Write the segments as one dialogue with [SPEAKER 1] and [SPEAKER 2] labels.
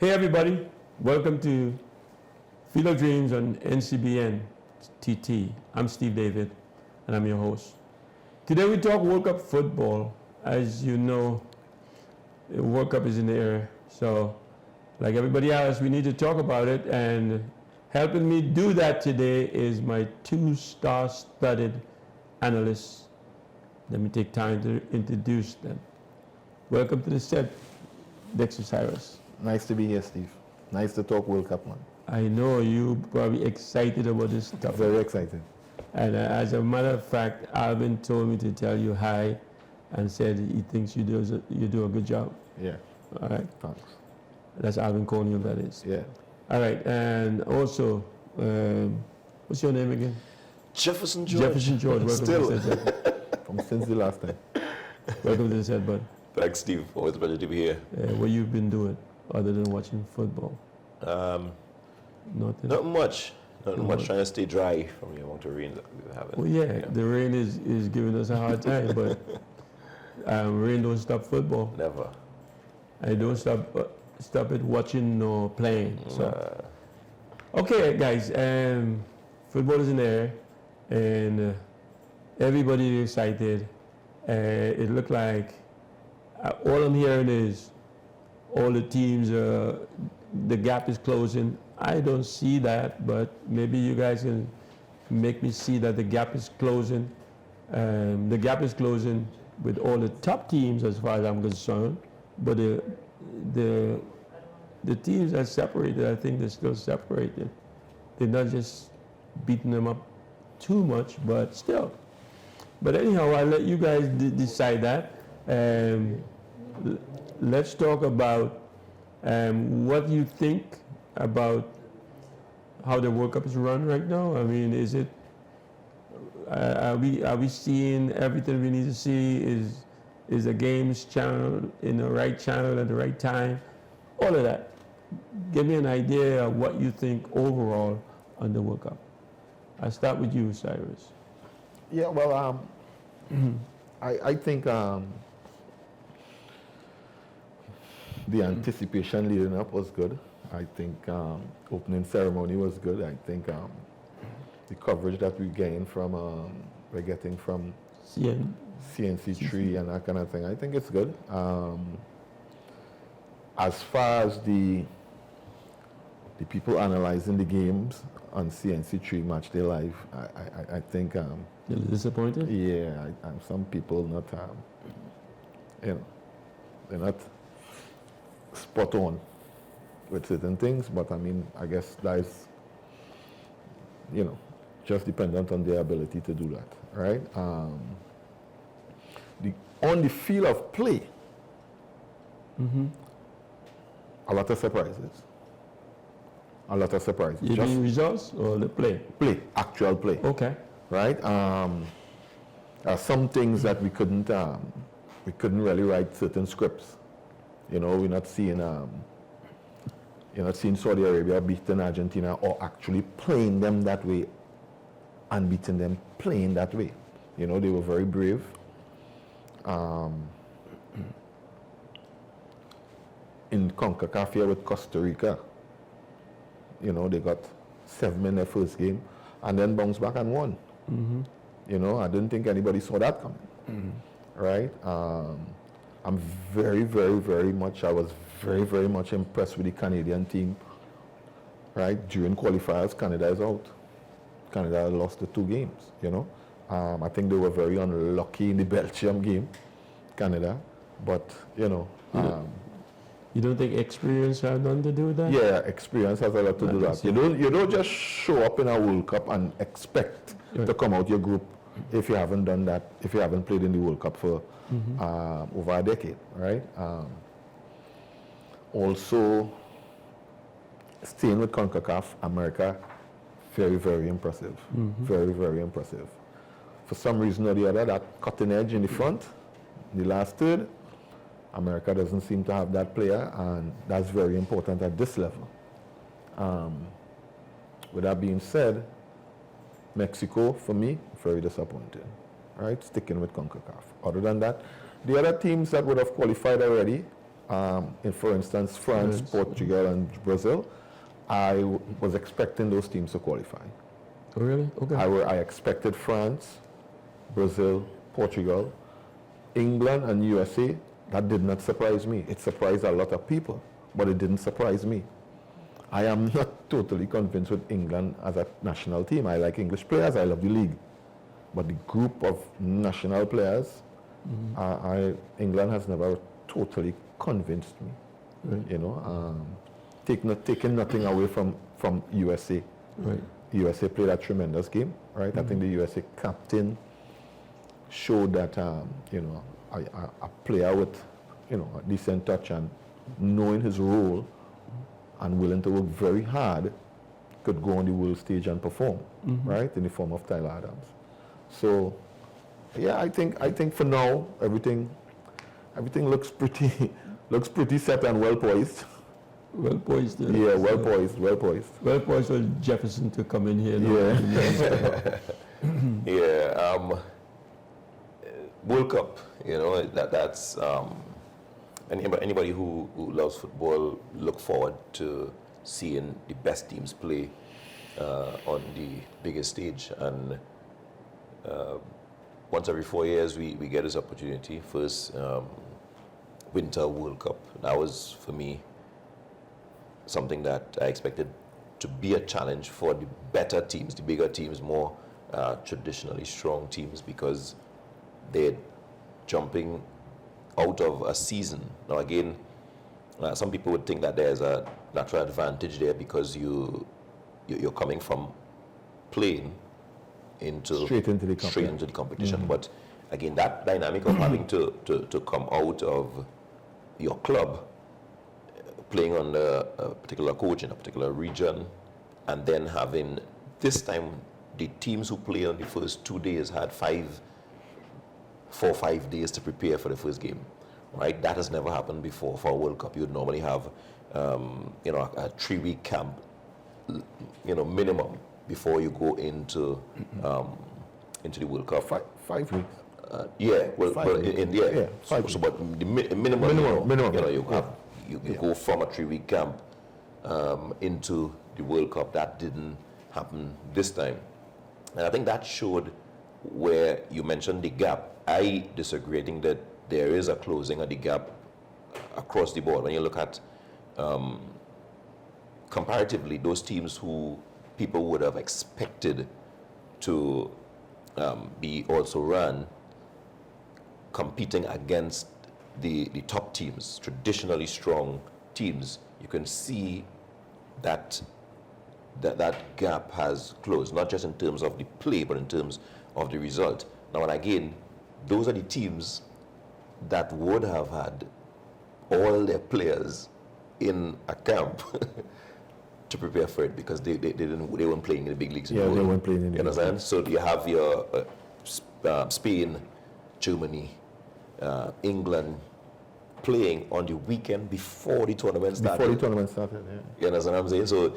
[SPEAKER 1] Hey everybody, welcome to Field of Dreams on NCBN TT. I'm Steve David and I'm your host. Today we talk World Cup football. As you know, the World Cup is in the air, so like everybody else, we need to talk about it, and helping me do that today is my two star-studded analysts. Let me take time to introduce them. Welcome to the set, Dexter, Cyrus.
[SPEAKER 2] Nice to be here, Steve. Nice to talk World Cup, man.
[SPEAKER 1] I know you're probably excited about this stuff.
[SPEAKER 2] Very excited.
[SPEAKER 1] And as a matter of fact, Alvin told me to tell you hi and said he thinks you do a good job.
[SPEAKER 2] Yeah.
[SPEAKER 1] All right.
[SPEAKER 2] Thanks.
[SPEAKER 1] That's Alvin Cornell, that is.
[SPEAKER 2] Yeah.
[SPEAKER 1] All right. And also, what's your name again?
[SPEAKER 3] Jefferson George.
[SPEAKER 1] Jefferson George. Welcome
[SPEAKER 3] Still.
[SPEAKER 1] to the set.
[SPEAKER 2] From since the last time.
[SPEAKER 1] Welcome to the set, bud.
[SPEAKER 3] Thanks, Steve. Always a pleasure to be here.
[SPEAKER 1] What you've been doing other than watching football? Nothing.
[SPEAKER 3] Not much. Not
[SPEAKER 1] Not
[SPEAKER 3] much.
[SPEAKER 1] much.
[SPEAKER 3] Trying to stay dry from the amount of rain that we've having.
[SPEAKER 1] Well, yeah, the rain is giving us a hard time, but rain don't stop football.
[SPEAKER 3] Never.
[SPEAKER 1] I don't stop it watching nor playing. So, okay, guys, football is in there, and everybody is excited. It looked like all I'm hearing is all the teams, the gap is closing. I don't see that, but maybe you guys can make me see that the gap is closing. The gap is closing with all the top teams as far as I'm concerned, but the teams that separated, I think they're still separated. They're not just beating them up too much, but still. But anyhow, I'll let you guys decide that. Let's talk about what you think about how the World Cup is run right now. I mean, is it? Are we seeing everything we need to see? Is the games channel in the right channel at the right time? All of that. Give me an idea of what you think overall on the World Cup. I'll start with you, Cyrus.
[SPEAKER 2] Yeah, well, I think the anticipation leading up was good. I think opening ceremony was good. I think the coverage that we're getting from CNC3 and that kind of thing, I think it's good. As far as the people analyzing the games on CNC3 Match Day Live, I think
[SPEAKER 1] You're disappointed?
[SPEAKER 2] yeah, some people not they're not spot on with certain things, but I mean, I guess that is, just dependent on their ability to do that, right? On the field of play, a lot of surprises.
[SPEAKER 1] You mean results or the play?
[SPEAKER 2] Actual play,
[SPEAKER 1] Okay.
[SPEAKER 2] right? Some things that we couldn't really write certain scripts. We're not seeing Saudi Arabia beating Argentina or actually playing them that way and beating them playing that way. They were very brave. In CONCACAF here with Costa Rica, they got 7 in their first game and then bounced back and won. I didn't think anybody saw that coming, right? I was very, very much impressed with the Canadian team, right? During qualifiers, Canada is out. Canada lost the 2 games, I think they were very unlucky in the Belgium game, Canada, but,
[SPEAKER 1] You don't think experience has nothing to do with that?
[SPEAKER 2] yeah, experience has a lot to do with that. You don't just show up in a World Cup and expect to come out your group if you haven't done that, if you haven't played in the World Cup for over a decade, right? Also, staying with CONCACAF, America, very, very impressive. Very, very impressive. For some reason or the other, that cutting edge in the front, the last third, America doesn't seem to have that player, and that's very important at this level. With that being said, Mexico, for me, very disappointing, right? Sticking with CONCACAF. Other than that, the other teams that would have qualified already, for instance, France,
[SPEAKER 1] Yes.
[SPEAKER 2] Portugal, and Brazil, I was expecting those teams to qualify.
[SPEAKER 1] Oh, really? Okay.
[SPEAKER 2] I expected France, Brazil, Portugal, England, and USA. That did not surprise me. It surprised a lot of people, but it didn't surprise me. I am not totally convinced with England as a national team. I like English players. I love the league. But the group of national players, England has never totally convinced me.
[SPEAKER 1] Right.
[SPEAKER 2] You know, taking nothing away from USA.
[SPEAKER 1] Right.
[SPEAKER 2] USA played a tremendous game, right? I think the USA captain showed that, you know, a player with, you know, a decent touch and knowing his role and willing to work very hard could go on the world stage and perform, right? In the form of Tyler Adams. So, yeah, I think for now everything looks pretty set and well poised.
[SPEAKER 1] Well poised.
[SPEAKER 2] Yeah, well poised.
[SPEAKER 1] Well poised for Jefferson to come in here.
[SPEAKER 2] Yeah.
[SPEAKER 3] World Cup, you know, that's anybody who loves football look forward to seeing the best teams play on the biggest stage. And once every 4 years, we get this opportunity. First, Winter World Cup. That was, for me, something that I expected to be a challenge for the better teams, the bigger teams, more traditionally strong teams, because they're jumping out of a season. Now again, some people would think that there's a natural advantage there because you're coming from playing
[SPEAKER 2] straight into the
[SPEAKER 3] competition. But again, that dynamic of having to come out of your club, playing under a particular coach in a particular region, and then having this time the teams who play on the first 2 days had 4 or 5 days to prepare for the first game, right? That has never happened before for a World Cup. You would normally have, you know, a 3-week camp, you know, minimum before you go into the World Cup.
[SPEAKER 2] 5 weeks.
[SPEAKER 3] Yeah, well,
[SPEAKER 2] 5
[SPEAKER 3] but
[SPEAKER 2] weeks.
[SPEAKER 3] yeah.
[SPEAKER 2] So
[SPEAKER 3] but the minimum,
[SPEAKER 2] Minimum.
[SPEAKER 3] you know, you go from a 3-week camp into the World Cup. That didn't happen this time, and I think that showed where you mentioned the gap. I disagree. I think that there is a closing of the gap across the board. When you look at comparatively those teams who people would have expected to be also run competing against the top teams, traditionally strong teams, you can see that gap has closed, not just in terms of the play, but in terms of the result. Now, and again, those are the teams that would have had all their players in a camp to prepare for it, because they weren't playing in the big leagues.
[SPEAKER 2] Yeah, they weren't playing in the
[SPEAKER 3] You understand? So you have your Spain, Germany, England playing on the weekend before the tournament started.
[SPEAKER 2] Before the tournament started, yeah.
[SPEAKER 3] You understand what I'm saying? So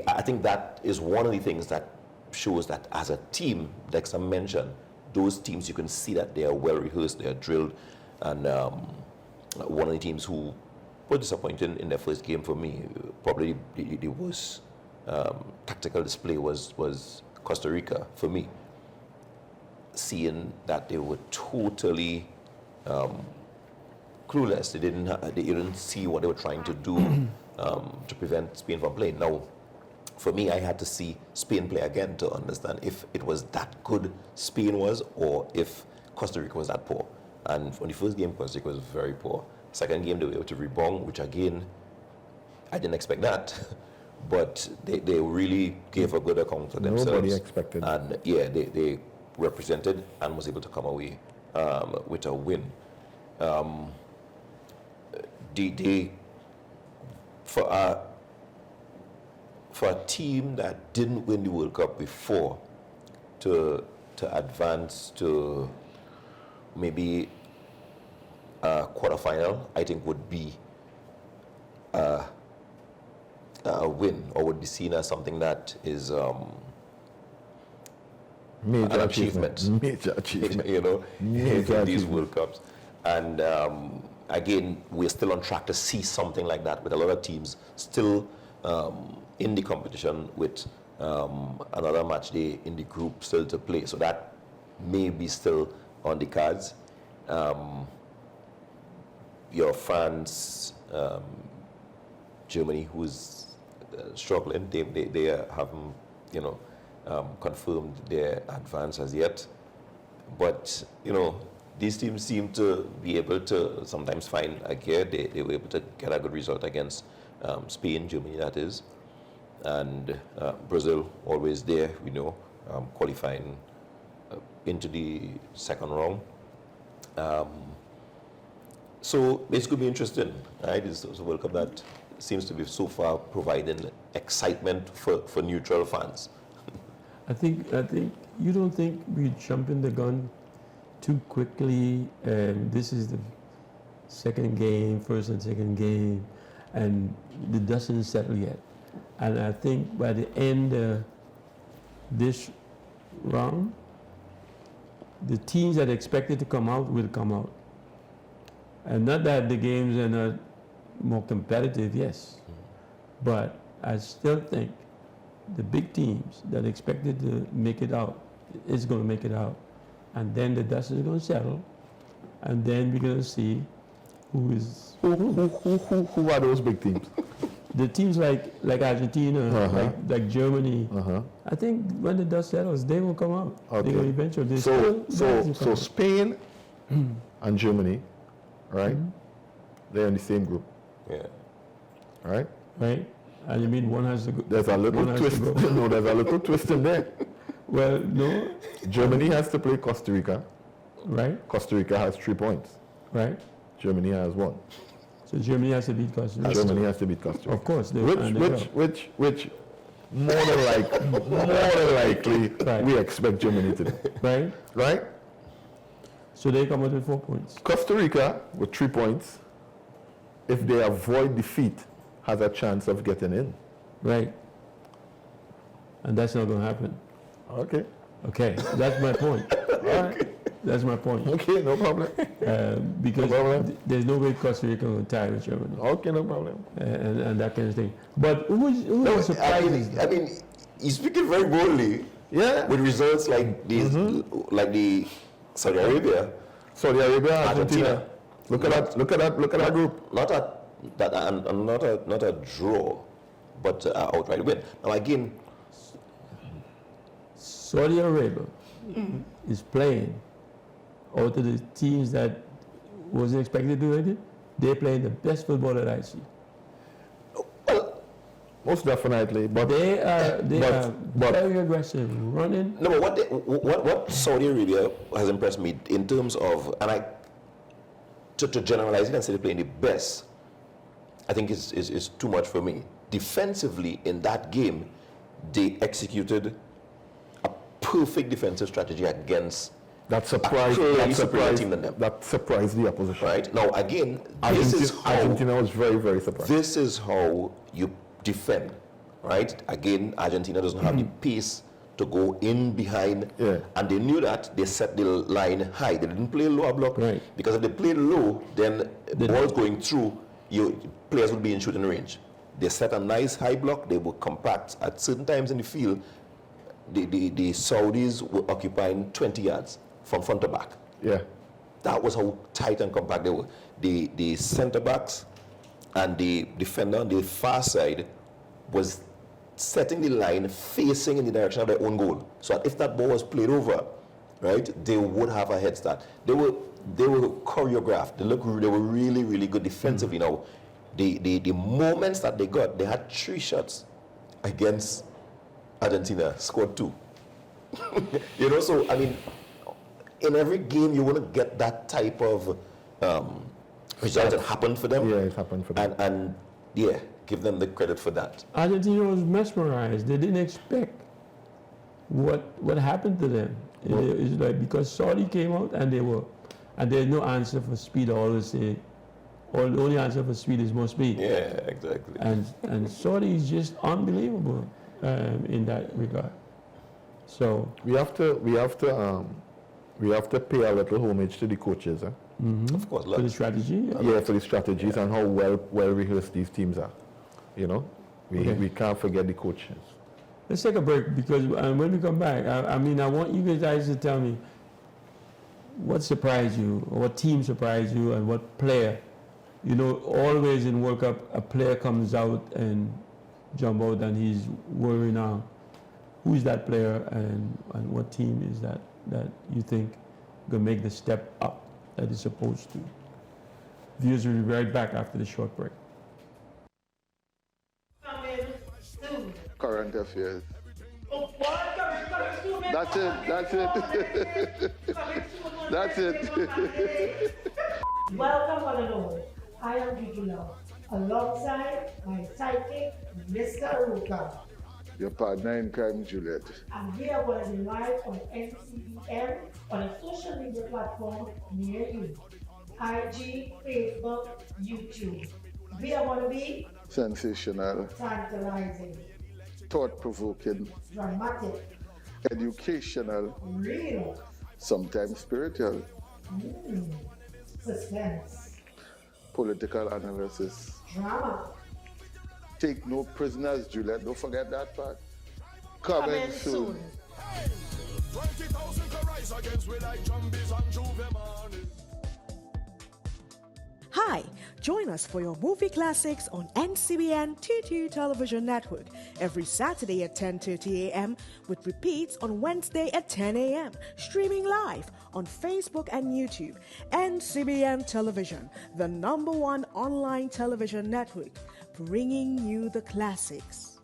[SPEAKER 3] I think that is one of the things that shows that as a team, Dexter mentioned, those teams, you can see that they are well rehearsed, they are drilled, and one of the teams who were disappointing in their first game for me, probably the worst tactical display was Costa Rica for me. Seeing that they were totally clueless, they didn't see what they were trying to do to prevent Spain from playing. Now, for me, I had to see Spain play again to understand if it was that good Spain was, or if Costa Rica was that poor. And for the first game, Costa Rica was very poor. Second game, they were able to rebound, which again, I didn't expect that. But they really gave a good account of themselves.
[SPEAKER 2] Nobody expected.
[SPEAKER 3] And yeah, they represented and was able to come away with a win. For a team that didn't win the World Cup before to advance to maybe a quarterfinal, I think would be a win, or would be seen as something that is
[SPEAKER 2] major
[SPEAKER 3] an achievement.
[SPEAKER 2] Major achievement.
[SPEAKER 3] You know,
[SPEAKER 2] Major
[SPEAKER 3] in these
[SPEAKER 2] achievement.
[SPEAKER 3] World Cups. And again, we're still on track to see something like that with a lot of teams still in the competition with another match day in the group still to play. So that may be still on the cards. Your France, Germany, who's struggling, they haven't, confirmed their advance as yet. But, these teams seem to be able to sometimes find a gear. They were able to get a good result against Spain, Germany, that is. And Brazil, always there, qualifying into the second round. So it's going to be interesting, right? It's a World Cup that seems to be so far providing excitement for neutral fans.
[SPEAKER 1] I think you don't think we jumping the gun too quickly. This is the first and second game, and the dust isn't settled yet. And I think by the end this round, the teams that are expected to come out will come out. And not that the games are not more competitive, yes, but I still think the big teams that are expected to make it out is going to make it out. And then the dust is going to settle, and then we're going to see who
[SPEAKER 2] are those big teams?
[SPEAKER 1] The teams like Argentina, like Germany. I think when the dust settles, they will come out.
[SPEAKER 2] Okay.
[SPEAKER 1] They will eventually.
[SPEAKER 2] So Spain and Germany, right? They're in the same group.
[SPEAKER 3] Yeah.
[SPEAKER 2] Right?
[SPEAKER 1] Right? And you mean one has to go?
[SPEAKER 2] There's a little twist. No, there's a little twist in there.
[SPEAKER 1] Well, no.
[SPEAKER 2] Germany has to play Costa Rica.
[SPEAKER 1] Right?
[SPEAKER 2] More Rica has 3 points.
[SPEAKER 1] Right?
[SPEAKER 2] Germany has 1.
[SPEAKER 1] So Germany has to beat Costa Rica.
[SPEAKER 2] Germany has to beat Costa Rica.
[SPEAKER 1] Of course.
[SPEAKER 2] Which more than likely
[SPEAKER 1] Right.
[SPEAKER 2] we expect Germany to do.
[SPEAKER 1] Right?
[SPEAKER 2] Right?
[SPEAKER 1] So they come out with 4 points.
[SPEAKER 2] Costa Rica with 3 points, if they avoid defeat, has a chance of getting in.
[SPEAKER 1] Right? And that's not going to happen.
[SPEAKER 2] Okay.
[SPEAKER 1] Okay, that's my point. All right. That's my point.
[SPEAKER 2] Okay, no problem.
[SPEAKER 1] Because
[SPEAKER 2] No problem.
[SPEAKER 1] there's no way Costa Rica will tie with Germany.
[SPEAKER 2] Okay, no problem.
[SPEAKER 1] And that kind of thing. But who is surprised?
[SPEAKER 3] I mean, he's speaking very boldly.
[SPEAKER 2] Yeah.
[SPEAKER 3] With results like these, like the Saudi Arabia,
[SPEAKER 2] Saudi Arabia,
[SPEAKER 3] Argentina.
[SPEAKER 2] Argentina. Look at that group.
[SPEAKER 3] Not a draw, but outright win. Now again,
[SPEAKER 1] Saudi Arabia is playing out of the teams that wasn't expected to do anything. They're playing the best football that I see.
[SPEAKER 3] well,
[SPEAKER 2] Most definitely, but
[SPEAKER 1] They are
[SPEAKER 2] but-
[SPEAKER 1] very aggressive, running.
[SPEAKER 3] no, but what Saudi Arabia has impressed me in terms of, and to generalize it and say they're playing the best, I think is too much for me. Defensively, in that game, they executed a perfect defensive strategy against
[SPEAKER 2] that surprised
[SPEAKER 3] clearly superior team than them.
[SPEAKER 2] that surprised the opposition.
[SPEAKER 3] Right? Now, again, this is how
[SPEAKER 2] Argentina was very, very surprised.
[SPEAKER 3] this is how you defend, right? Again, Argentina doesn't have the pace to go in behind,
[SPEAKER 2] Yeah.
[SPEAKER 3] and they knew that. They set the line high. They didn't play lower block,
[SPEAKER 1] Right.
[SPEAKER 3] because if they played low, then the balls going through, players would be in shooting range. They set a nice high block. They were compact. At certain times in the field, the Saudis were occupying 20 yards from front to back.
[SPEAKER 2] Yeah.
[SPEAKER 3] That was how tight and compact they were. The centre backs and the defender on the far side was setting the line facing in the direction of their own goal. So that if that ball was played over, right, they would have a head start. They were choreographed. They were really, really good defensively. Now, the moments that they got, they had 3 shots against Argentina, scored 2. So I mean, in every game you want to get that type of result that happened for them.
[SPEAKER 2] Yeah, it happened for them.
[SPEAKER 3] And yeah, give them the credit for that.
[SPEAKER 1] Argentina was mesmerized. They didn't expect what happened to them. It's like because Saudi came out and there's no answer for speed. I always say, the only answer for speed is more speed.
[SPEAKER 3] Yeah, exactly.
[SPEAKER 1] And Saudi is just unbelievable in that regard. So
[SPEAKER 2] We have to pay a little homage to the coaches.
[SPEAKER 3] Of course,
[SPEAKER 1] For the
[SPEAKER 3] lots.
[SPEAKER 1] strategy?
[SPEAKER 2] Yeah, for the strategies and how well rehearsed these teams are. You know, we can't forget the coaches.
[SPEAKER 1] Let's take a break because when we come back, I mean, I want you guys to tell me what surprised you, or what team surprised you, and what player. You know, always in World Cup, a player comes out and jump out and he's worrying now. Who is that player and what team is that you think going to make the step up that it's supposed to? Viewers will be right back after the short break.
[SPEAKER 4] Current affairs.
[SPEAKER 5] That's
[SPEAKER 4] it. That's it.
[SPEAKER 5] Welcome, one and all. I am Gigi Love, alongside my sidekick, Mr. Aruka.
[SPEAKER 4] Your partner in crime, Juliet.
[SPEAKER 5] And we are going to be live on NCBN on a social media platform near you. IG, Facebook, YouTube. We are going to be
[SPEAKER 4] Sensational,
[SPEAKER 5] tantalizing,
[SPEAKER 4] thought-provoking,
[SPEAKER 5] dramatic,
[SPEAKER 4] educational,
[SPEAKER 5] real,
[SPEAKER 4] sometimes spiritual,
[SPEAKER 5] suspense,
[SPEAKER 4] political analysis.
[SPEAKER 5] drama.
[SPEAKER 4] Take no prisoners, Juliet. Don't forget that part. Coming soon.
[SPEAKER 6] 20,000 can rise against we like zombies on Juve morning.
[SPEAKER 7] Hi, join us for your movie classics on NCBN TT Television Network every Saturday at 10:30 a.m. with repeats on Wednesday at 10 a.m. Streaming live on Facebook and YouTube. NCBN Television, the #1 online television network, bringing you the classics.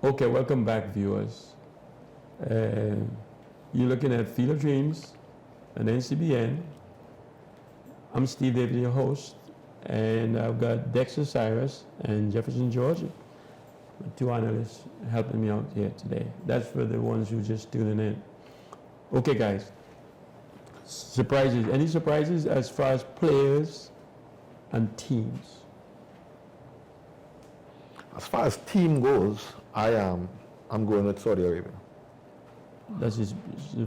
[SPEAKER 1] Okay, welcome back, viewers. You're looking at Field of Dreams on NCBN. I'm Steve David, your host, and I've got Dexter, Cyrus, and Jefferson, Georgia, two analysts helping me out here today. That's for the ones who just tuning in. Okay, guys. Surprises. Any surprises as far as players and teams?
[SPEAKER 2] As far as team goes, I'm going with Saudi Arabia.
[SPEAKER 1] That's just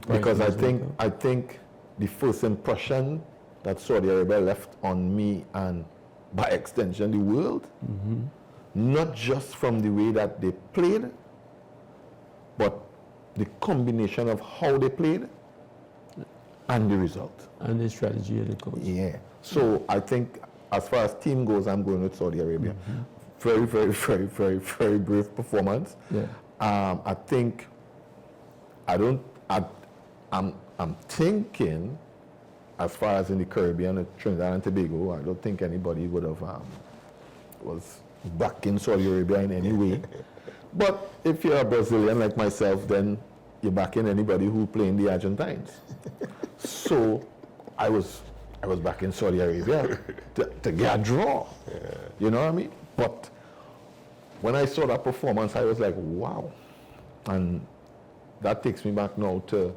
[SPEAKER 2] Because I think the first impression that Saudi Arabia left on me and by extension the world, not just from the way that they played, but the combination of how they played and the result.
[SPEAKER 1] And the strategy of the coach.
[SPEAKER 2] Yeah. So I think as far as team goes, I'm going with Saudi Arabia. Very, very, very, very, very brave performance.
[SPEAKER 1] Yeah.
[SPEAKER 2] I think I'm thinking, as far as in the Caribbean, Trinidad and Tobago, I don't think anybody would have was backing Saudi Arabia in any way. But if you're a Brazilian like myself, then you're backing anybody who playing the Argentines. So I was backing Saudi Arabia to get a draw. You know what I mean? But when I saw that performance, I was like, wow. And that takes me back now to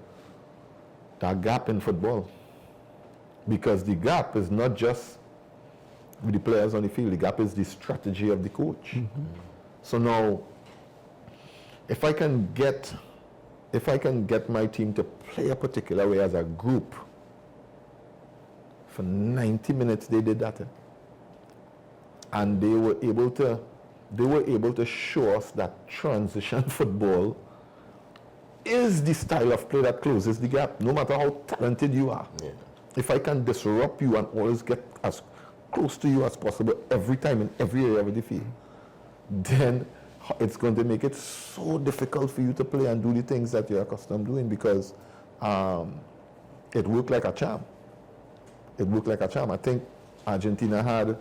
[SPEAKER 2] that gap in football. Because the gap is not just with the players on the field, the gap is the strategy of the coach. So now, if I can get my team to play a particular way as a group, for 90 minutes they did that. And they were able to show us that transition football is the style of play that closes the gap, no matter how talented you are.
[SPEAKER 3] Yeah.
[SPEAKER 2] if I can disrupt you and always get as close to you as possible every time in every area of the field, then it's going to make it so difficult for you to play and do the things that you're accustomed doing, because it worked like a charm. It worked like a charm. I think Argentina had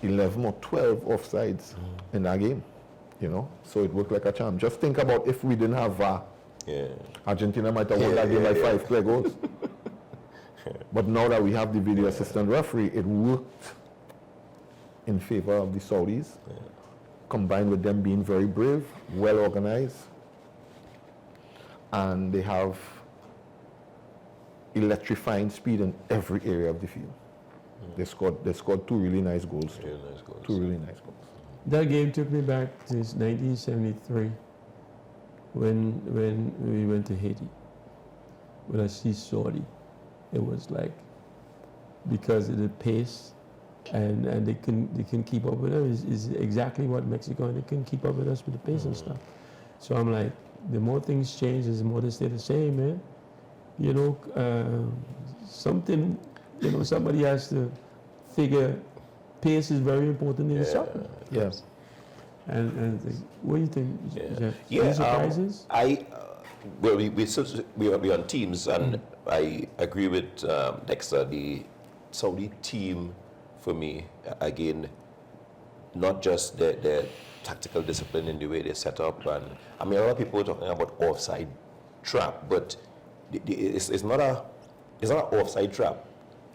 [SPEAKER 2] 11 or 12 offsides in that game, you know, so it worked like a charm. Just think about if we didn't have VAR.
[SPEAKER 3] Yeah.
[SPEAKER 2] Argentina might have won that game by 5 clear goals. But now that we have the video assistant referee, it worked in favor of the Saudis, combined with them being very brave, well organized, and they have electrifying speed in every area of the field. They scored 2 really nice goals.
[SPEAKER 3] Really nice goals.
[SPEAKER 2] 2 really nice goals.
[SPEAKER 1] That game took me back to 1973 when we went to Haiti. When I see Saudi, it was like, because of the pace and they can keep up with us is exactly what Mexico, and they can keep up with us with the pace and stuff. So I'm like, the more things change, the more they stay the same, man. You know, something, you know, somebody has to figure pace is very important in soccer.
[SPEAKER 2] Yes.
[SPEAKER 1] And what do you think, Jeff?
[SPEAKER 3] Yeah,
[SPEAKER 1] Any surprises?
[SPEAKER 3] Well, we're on teams, and I agree with Dexter. The Saudi team, for me, again, not just their tactical discipline in the way they set up, and I mean, a lot of people are talking about offside trap, but it's not an offside trap.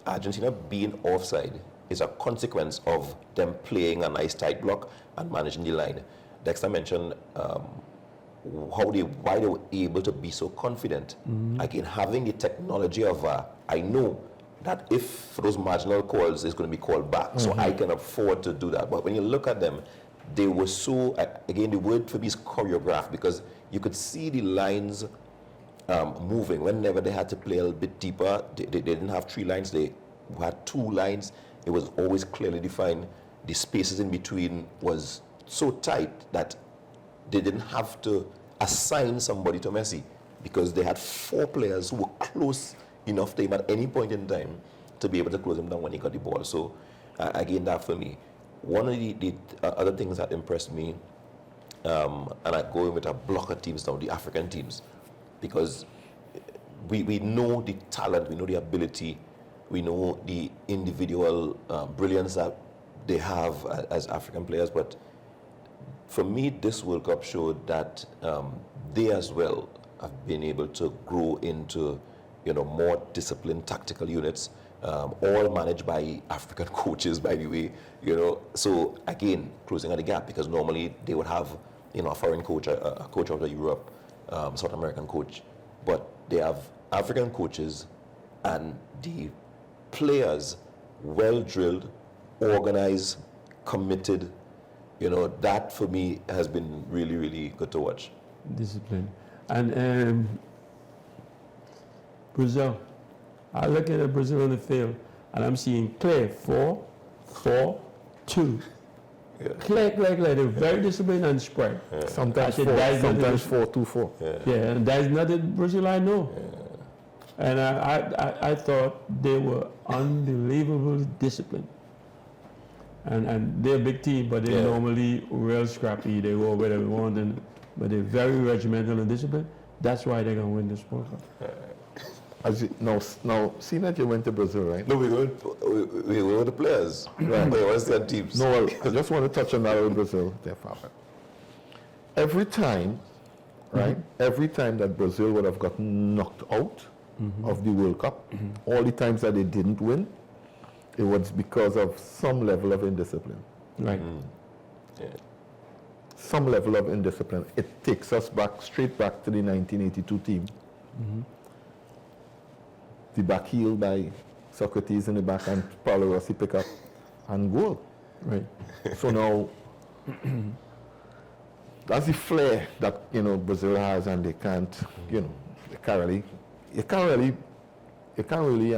[SPEAKER 3] Argentina being offside is a consequence of them playing a nice tight block and managing the line. Dexter mentioned why they were able to be so confident. Again, having the technology of I know that if those marginal calls is going to be called back, so I can afford to do that. But when you look at them, they were so, again, the word for me is choreographed, because you could see the lines moving. Whenever they had to play a little bit deeper, they didn't have 3 lines, they had 2 lines. It was always clearly defined. The spaces in between was so tight that they didn't have to assign somebody to Messi, because they had 4 players who were close enough to him at any point in time to be able to close him down when he got the ball. So again, that for me. One of the other things that impressed me, and I go in with a block of teams now, the African teams, because we know the talent, we know the ability, we know the individual brilliance that they have as African players, but for me, this World Cup showed that they as well have been able to grow into, you know, more disciplined tactical units, all managed by African coaches, by the way, you know. So again, closing the gap, because normally they would have, you know, a foreign coach, a coach out of Europe, South American coach, but they have African coaches, and the players well drilled, organized, committed. You know, that for me has been really, really good to watch.
[SPEAKER 1] Discipline. And Brazil, I look at Brazil on the field, and I'm seeing clear 4-4-2. Clear. They're very disciplined and spread.
[SPEAKER 2] Sometimes
[SPEAKER 1] sometimes
[SPEAKER 2] 4-2-4.
[SPEAKER 1] Yeah, and that's not the Brazil I know. And I thought they were unbelievably disciplined. And they're a big team, but they're normally real scrappy. They go where they want, but they're very regimental and disciplined. That's why they're going to win this World Cup.
[SPEAKER 2] Now, seeing that you went to Brazil, right?
[SPEAKER 3] No, we were the players. Right. We were the teams.
[SPEAKER 2] No, well, I just want to touch on that with Brazil, there, Fabian. Every time, right? Every time that Brazil would have gotten knocked out of the World Cup, all the times that they didn't win, it was because of some level of indiscipline.
[SPEAKER 1] Right.
[SPEAKER 2] Some level of indiscipline. It takes us straight back to the 1982 team. The back heel by Socrates in the back, and Paulo Rossi pick up and goal.
[SPEAKER 1] Right.
[SPEAKER 2] So now, that's the flair that, you know, Brazil has, and they can't, you know, you can't really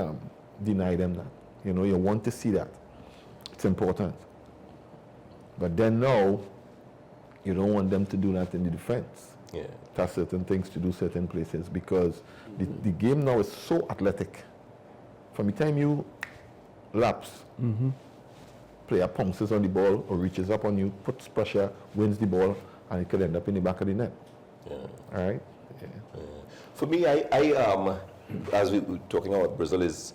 [SPEAKER 2] deny them that. You know, you want to see that. It's important. But then now, you don't want them to do that in the defense. There's certain things to do certain places, because the game now is so athletic. from the time you lapse, player pounces on the ball or reaches up on you, puts pressure, wins the ball, and it could end up in the back of the net.
[SPEAKER 3] Yeah.
[SPEAKER 2] All right?
[SPEAKER 3] For me, I as we were talking about Brazil, is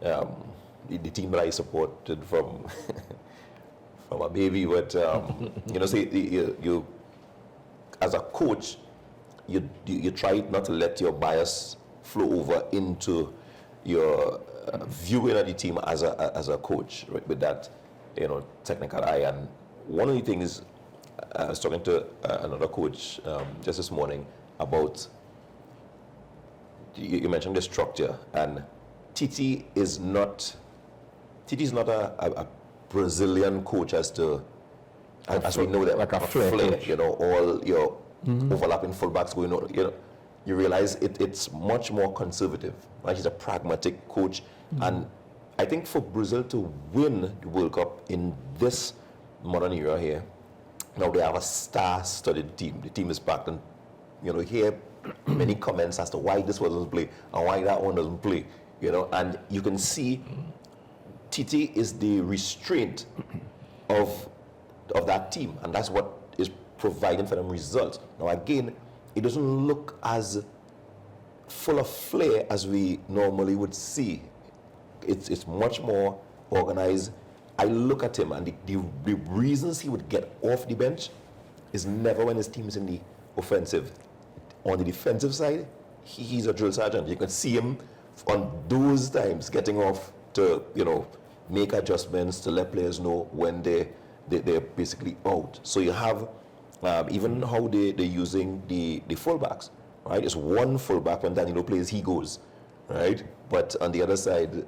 [SPEAKER 3] the team that I supported from from a baby. But you know, say you as a coach, you try not to let your bias flow over into your viewing of the team as a coach, right, with that, you know, technical eye. And one of the things, I was talking to another coach just this morning about, you mentioned the structure, and TT is not a Brazilian coach as we know that,
[SPEAKER 2] like a flair coach.
[SPEAKER 3] you know, all your overlapping fullbacks going on, you know, you realize it's much more conservative. Right? He's a pragmatic coach, and I think for Brazil to win the World Cup in this modern era here, now they have a star-studded team. The team is packed, and you know, hear many comments as to why this one doesn't play and why that one doesn't play. You know, and you can see TT is the restraint of that team, and that's what is providing for them results. Now again, it doesn't look as full of flair as we normally would see. It's much more organized. I look at him, and the reasons he would get off the bench is never when his team is in the offensive. On the defensive side, he's a drill sergeant. You can see him on those times getting off to, you know, make adjustments to let players know when they're basically out. So you have even how they're using the fullbacks, right? It's one fullback. When Danilo plays, he goes, right? But on the other side,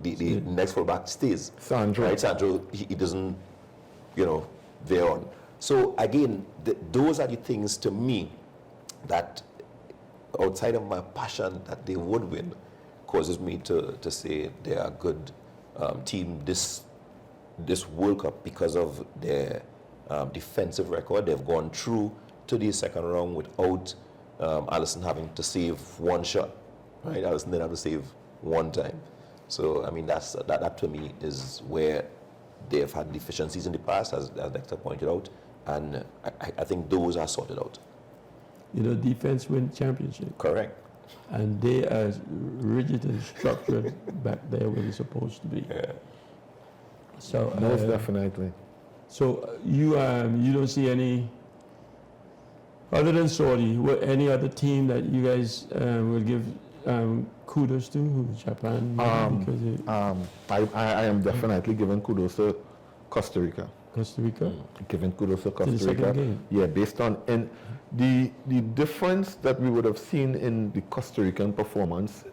[SPEAKER 3] the next fullback stays.
[SPEAKER 2] Sandro.
[SPEAKER 3] Right? Sandro, he doesn't, you know, veer on. So again, those are the things to me that, outside of my passion that they would win, causes me to say they are a good team this World Cup because of their defensive record. They've gone through to the second round without Alisson having to save one shot. Right? Alisson didn't have to save one time. So I mean, that to me is where they've had deficiencies in the past, as Dexter pointed out, and I think those are sorted out.
[SPEAKER 1] You know, defense win championship.
[SPEAKER 3] Correct.
[SPEAKER 1] And they are rigid and structured back there where they're supposed to be.
[SPEAKER 3] Yeah.
[SPEAKER 1] So
[SPEAKER 2] Most definitely.
[SPEAKER 1] So you don't see any, other than Saudi, any other team that you guys will give kudos to? Japan?
[SPEAKER 2] I am definitely giving kudos to Costa Rica.
[SPEAKER 1] Costa Rica?
[SPEAKER 2] Giving kudos to Costa
[SPEAKER 1] the second
[SPEAKER 2] Rica.
[SPEAKER 1] game.
[SPEAKER 2] Yeah, based on the difference that we would have seen in the Costa Rican performance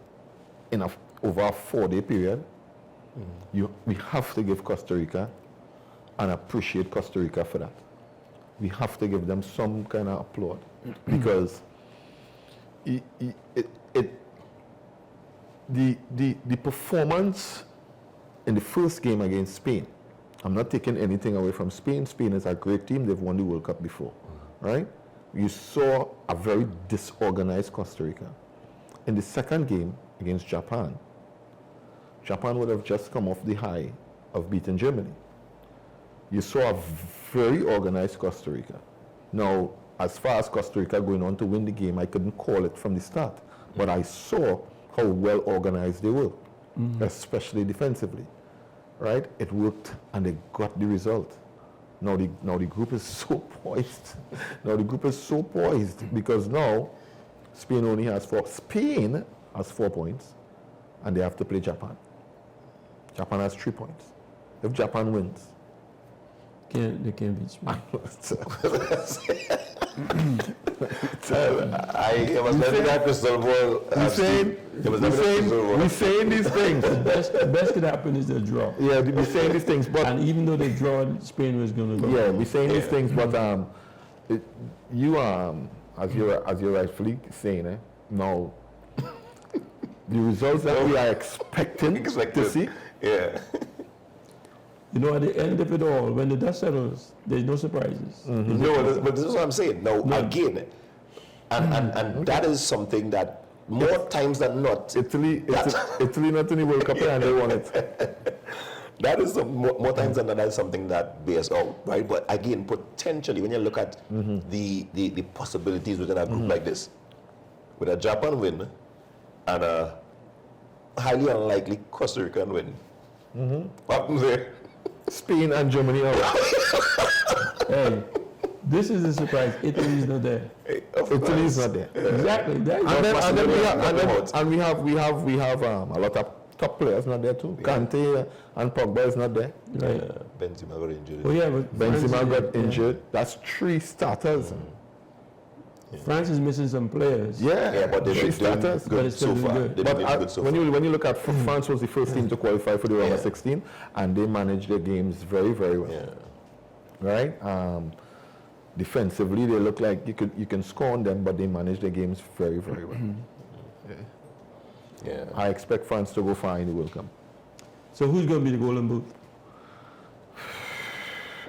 [SPEAKER 2] in over a 4-day period. We have to give Costa Rica and appreciate Costa Rica for that. We have to give them some kind of applaud because the performance in the first game against Spain, I'm not taking anything away from Spain. Spain is a great team. They've won the World Cup before, right? You saw a very disorganized Costa Rica. In the second game against Japan, Japan would have just come off the high of beating Germany. You saw a very organized Costa Rica. Now, as far as Costa Rica going on to win the game, I couldn't call it from the start, but I saw how well organized they were, especially defensively. Right? It worked, and they got the result. Now the group is so poised. Now the group is so poised because now Spain has 4 points, and they have to play Japan. Japan has 3 points. If Japan wins,
[SPEAKER 1] They can't beat Spain.
[SPEAKER 3] It was never that crystal ball.
[SPEAKER 2] we're saying these things.
[SPEAKER 1] The best could happen is a draw.
[SPEAKER 2] Yeah, we're saying these things, but
[SPEAKER 1] And even though they draw, Spain was going to go.
[SPEAKER 2] yeah, we're saying these things, but as you're rightfully saying, now the results that we are expecting to see.
[SPEAKER 3] Yeah.
[SPEAKER 1] You know, at the end of it all, when the dust settles, there's no surprises.
[SPEAKER 3] No, but this is what I'm saying. Now, again, and that is something that more times than not.
[SPEAKER 2] Italy not in the World Cup and they won it.
[SPEAKER 3] That is more times than not, that's something that bears out, right? But again, potentially, when you look at the possibilities within a group like this, with a Japan win and a highly unlikely Costa Rican win, what happens there?
[SPEAKER 2] Spain and Germany are
[SPEAKER 1] Hey, this is a surprise. Italy is not there.
[SPEAKER 2] Italy is not there.
[SPEAKER 1] Exactly. That is
[SPEAKER 2] We have a lot of top players not there too. Kante and Pogba is not there.
[SPEAKER 1] right.
[SPEAKER 3] Benzema got injured.
[SPEAKER 1] Oh yeah, but
[SPEAKER 2] Benzema got
[SPEAKER 1] yeah.
[SPEAKER 2] injured. That's 3 starters.
[SPEAKER 1] France is missing some players.
[SPEAKER 3] Yeah, but they've
[SPEAKER 2] 3
[SPEAKER 3] been doing
[SPEAKER 2] starters.
[SPEAKER 1] But
[SPEAKER 3] good
[SPEAKER 1] it's
[SPEAKER 3] so
[SPEAKER 1] still
[SPEAKER 3] far.
[SPEAKER 1] good.
[SPEAKER 3] They've
[SPEAKER 2] But
[SPEAKER 3] been good so
[SPEAKER 2] when
[SPEAKER 3] far.
[SPEAKER 2] you look at France was the first team to qualify for the round of 16, and they managed their games very, very well.
[SPEAKER 3] Yeah.
[SPEAKER 2] Right? Defensively, they look like you can score on them, but they manage their games very, very well.
[SPEAKER 3] Yeah.
[SPEAKER 2] I expect France to go far in the World Cup.
[SPEAKER 1] So who's going to be the golden boot?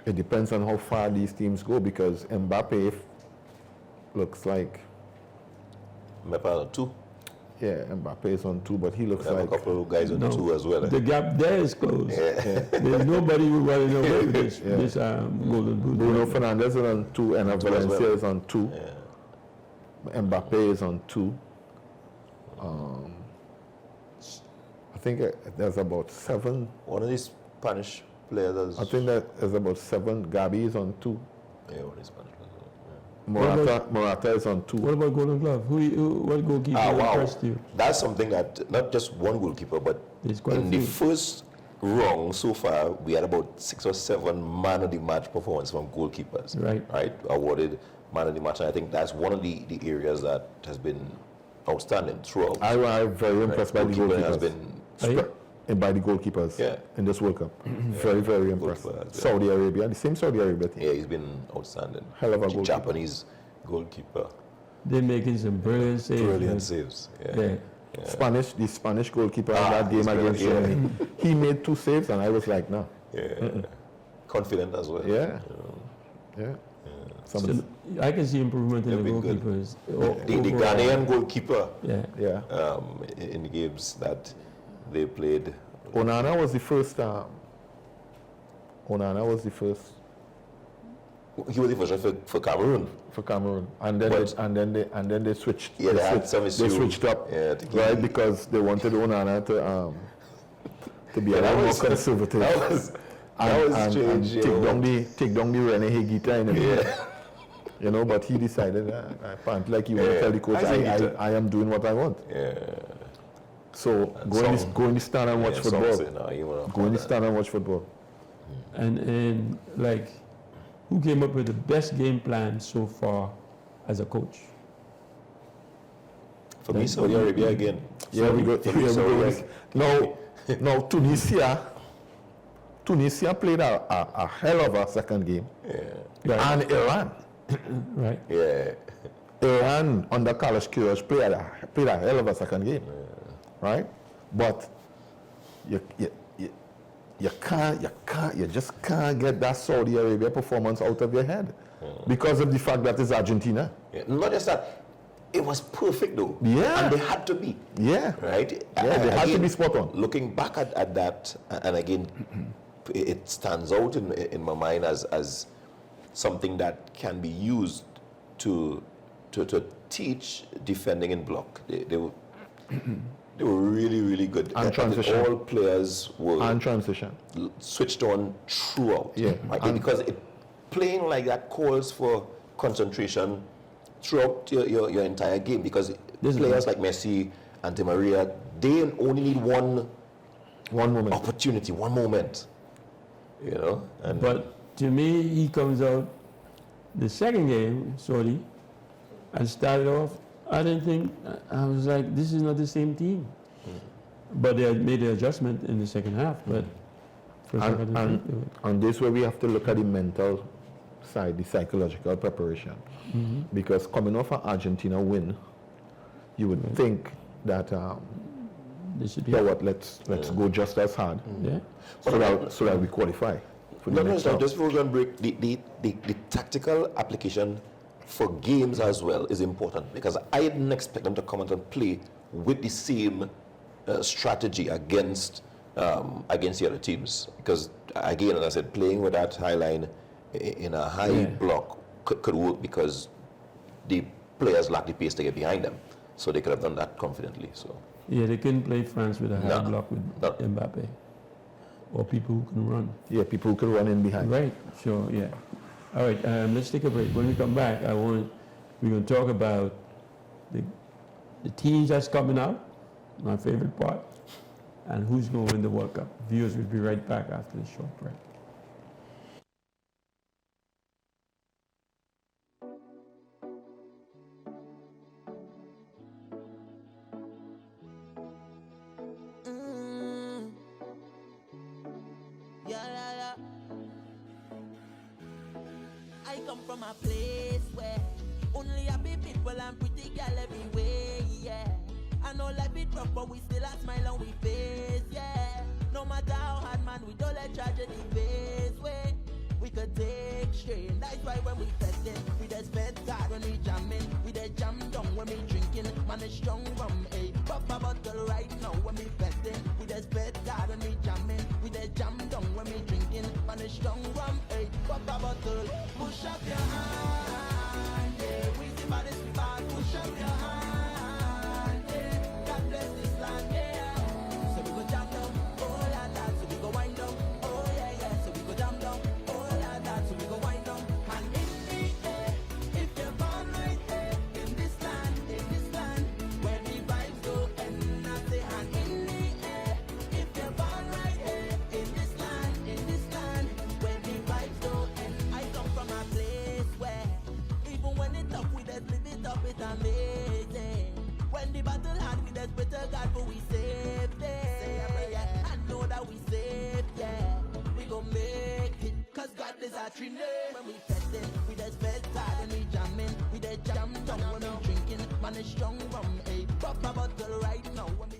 [SPEAKER 2] It depends on how far these teams go because Mbappe looks like,
[SPEAKER 3] Mbappe 2.
[SPEAKER 2] yeah, Mbappe is on 2, but he looks
[SPEAKER 3] We have a
[SPEAKER 2] like,
[SPEAKER 3] couple of guys on
[SPEAKER 1] No.
[SPEAKER 3] 2 as well.
[SPEAKER 1] The gap there is closed. There's nobody who running away with this golden boot.
[SPEAKER 2] Bruno Fernandes is on 2, and
[SPEAKER 3] Two as
[SPEAKER 2] Valencia
[SPEAKER 3] well.
[SPEAKER 2] is on 2. Mbappe is on 2. I think there's about 7.
[SPEAKER 3] One of these Spanish players.
[SPEAKER 2] I think that there's about 7. Gabi is on 2.
[SPEAKER 3] Yeah, one of these Spanish players.
[SPEAKER 2] Morata is on 2.
[SPEAKER 1] What about golden glove? What goalkeeper
[SPEAKER 3] Wow.
[SPEAKER 1] impressed you?
[SPEAKER 3] That's something that not just one goalkeeper, but
[SPEAKER 1] There's quite a
[SPEAKER 3] in the
[SPEAKER 1] few.
[SPEAKER 3] first round so far, we had about 6 or 7 man of the match performance from goalkeepers.
[SPEAKER 1] Right.
[SPEAKER 3] Awarded man of the match. And I think that's one of the areas that has been outstanding throughout.
[SPEAKER 2] I'm very impressed by the
[SPEAKER 3] Goalkeeper
[SPEAKER 2] goalkeepers.
[SPEAKER 3] has been
[SPEAKER 2] And by the goalkeepers
[SPEAKER 3] Yeah.
[SPEAKER 2] in this World Cup. Very, very impressed.
[SPEAKER 3] Goalkeeper has been-
[SPEAKER 2] Saudi Arabia, the same Saudi Arabia team.
[SPEAKER 3] Yeah, he's been outstanding.
[SPEAKER 2] Hell of a goalkeeper.
[SPEAKER 3] Japanese goalkeeper.
[SPEAKER 1] They're making some brilliant saves.
[SPEAKER 3] Brilliant
[SPEAKER 1] man.
[SPEAKER 3] saves.
[SPEAKER 1] Yeah.
[SPEAKER 2] The Spanish goalkeeper in that game
[SPEAKER 3] he's
[SPEAKER 2] against
[SPEAKER 3] brilliant,
[SPEAKER 2] Germany. He made 2 saves and I was like, no.
[SPEAKER 3] Confident as well.
[SPEAKER 2] Yeah. Yeah. Some of
[SPEAKER 1] So I can see improvement in
[SPEAKER 3] They've
[SPEAKER 1] the
[SPEAKER 3] been good.
[SPEAKER 1] goalkeepers.
[SPEAKER 3] The
[SPEAKER 1] overall.
[SPEAKER 3] Ghanaian goalkeeper
[SPEAKER 1] Yeah.
[SPEAKER 3] in the games that they played.
[SPEAKER 2] Onana was the first. Onana was the first
[SPEAKER 3] He was the first for Cameroon.
[SPEAKER 2] for Cameroon, and then
[SPEAKER 3] But-
[SPEAKER 2] then they switched.
[SPEAKER 3] Yeah, they had
[SPEAKER 2] switched,
[SPEAKER 3] some
[SPEAKER 2] they
[SPEAKER 3] issue.
[SPEAKER 2] switched up,
[SPEAKER 3] Yeah, to keep-
[SPEAKER 2] right? Because they wanted Onana to be a
[SPEAKER 3] that
[SPEAKER 2] lot more
[SPEAKER 3] was-
[SPEAKER 2] conservative.
[SPEAKER 3] That was
[SPEAKER 2] and
[SPEAKER 3] strange.
[SPEAKER 2] take down the Rene Higuita in the middle.
[SPEAKER 3] Yeah.
[SPEAKER 2] You know, but he decided, apparently, like you want to
[SPEAKER 3] Yeah.
[SPEAKER 2] tell the coach,
[SPEAKER 3] I think
[SPEAKER 2] I am doing what I want.
[SPEAKER 3] Yeah.
[SPEAKER 2] So go in the stand and watch
[SPEAKER 3] Yeah,
[SPEAKER 2] football.
[SPEAKER 3] some say, no, you wanna
[SPEAKER 2] Go in the
[SPEAKER 3] call
[SPEAKER 2] stand and watch football.
[SPEAKER 1] And like, who came up with the best game plan so far as a coach?
[SPEAKER 3] that. For me, Saudi Arabia again.
[SPEAKER 2] Yeah, we go.
[SPEAKER 3] For me, Saudi Arabia.
[SPEAKER 2] Now Tunisia played a hell of a second game,
[SPEAKER 1] Right.
[SPEAKER 2] and Iran.
[SPEAKER 1] Right.
[SPEAKER 3] Yeah.
[SPEAKER 2] Iran under Carlos Queiroz played a hell of a second game, right? But you just can't get that Saudi Arabia performance out of your head because of the fact that it's Argentina.
[SPEAKER 3] Yeah. Not just that. It was perfect though.
[SPEAKER 2] Yeah.
[SPEAKER 3] And they had to be.
[SPEAKER 2] Yeah,
[SPEAKER 3] Right?
[SPEAKER 2] Yeah, they had to
[SPEAKER 3] Again,
[SPEAKER 2] be spot on.
[SPEAKER 3] Looking back at that, and again, it stands out in my mind as something that can be used to teach defending in block. They were really, really good.
[SPEAKER 2] And
[SPEAKER 3] I think
[SPEAKER 2] transition.
[SPEAKER 3] all players were
[SPEAKER 2] and transition.
[SPEAKER 3] switched on throughout.
[SPEAKER 2] Yeah,
[SPEAKER 3] Right?
[SPEAKER 2] and-
[SPEAKER 3] Because playing like that calls for concentration throughout your entire game. Because players like Messi and Di Maria, they only need one
[SPEAKER 2] moment.
[SPEAKER 3] opportunity, one moment. You know? And
[SPEAKER 1] But to me, he comes out the second game, Saudi, and started off. I didn't think, I was like, this is not the same team. But they had made the adjustment in the second half. But first half, I didn't think they would.
[SPEAKER 2] And this way we have to look at the mental side, the psychological preparation. Because coming off an Argentina win, you would think that,
[SPEAKER 1] They should be.
[SPEAKER 2] yeah, what, let's go just as hard
[SPEAKER 1] Yeah.
[SPEAKER 2] so that we qualify for the
[SPEAKER 3] no,
[SPEAKER 2] next
[SPEAKER 3] no,
[SPEAKER 2] round.
[SPEAKER 3] just before we go and break, the tactical application for games as well is important, because I didn't expect them to come out and play with the same strategy against the other teams. Because again, as I said, playing with that high line in a high block could work, because the players lack the pace to get behind them, so they could have done that confidently. So
[SPEAKER 1] yeah, they couldn't play France with a high block with Mbappe, or people who can run.
[SPEAKER 2] Yeah, people who can run in behind.
[SPEAKER 1] Right. So yeah. All right. Let's take a break. When we come back, we're going to talk about the teams that's coming out, my favorite part, and who's going to win the World Cup. Viewers will be right back after this short break.
[SPEAKER 8] I come from a place where only happy people and pretty girl everywhere, yeah. I know life is rough, but we still a smile on we face, yeah. No matter how hard, man, we don't let tragedy face way. We could take strain, that's why when we festin', we just spend hard when we jammin', we just jam down when we drinking, man, it's strong rum, eh. Pop a bottle right now when we festin', we just spend hard when we jammin', we just jam down when we drinking, man, it's strong rum, eh. Pop a bottle, push up your hand, yeah. We see bodies we bad, push up your hand, yeah. God bless this land, yeah. So we go jam down, oh la la, so we go wind down, oh yeah yeah, so we go jam down, oh la la, so we go wind down. And in the air, if you're born right there, in this land, where the vibes go, and I say, and in the air, if you're born right there, in this land, where the vibes go, and I come from a place where, even when it's tough, we just live it up, it's amazing. When the battle hard, we just pray to God for we safety. Yeah, I know that we safe, yeah. We gon' make it, cause God is our tree name. When we festin', we just fed hard and we jammin', we just jam down when we drinking, man it's strong rum, eh. Pop a bottle right now when we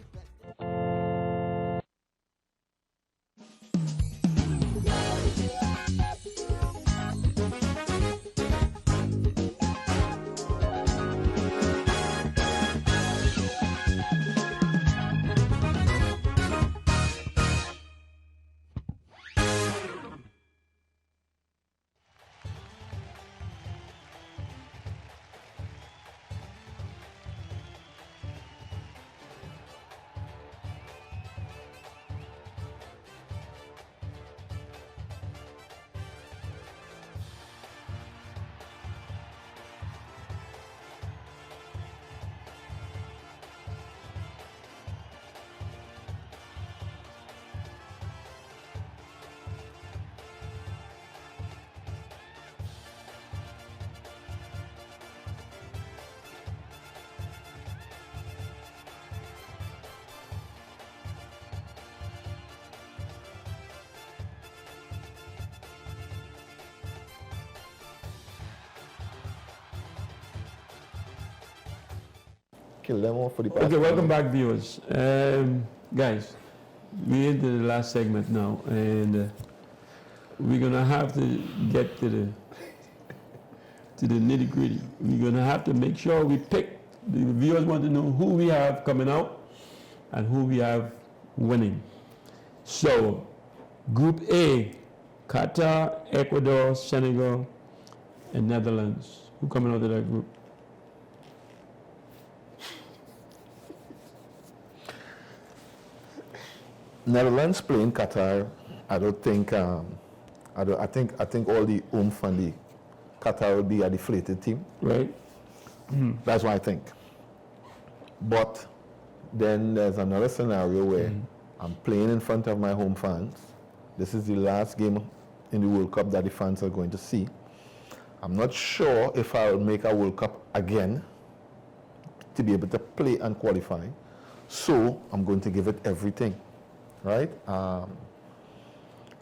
[SPEAKER 2] Kill them off for the past.
[SPEAKER 1] Okay, welcome back, viewers. Guys, we're into the last segment now, and we're gonna have to get to the nitty gritty. We're gonna have to make sure we pick. The viewers want to know who we have coming out and who we have winning. So, Group A: Qatar, Ecuador, Senegal, and Netherlands. Who coming out of that group?
[SPEAKER 2] Netherlands playing Qatar. I don't think. I think all the oomph and the Qatar will be a deflated team.
[SPEAKER 1] Right.
[SPEAKER 2] That's what I think. But then there's another scenario where I'm playing in front of my home fans. This is the last game in the World Cup that the fans are going to see. I'm not sure if I'll make a World Cup again to be able to play and qualify. So I'm going to give it everything. Right?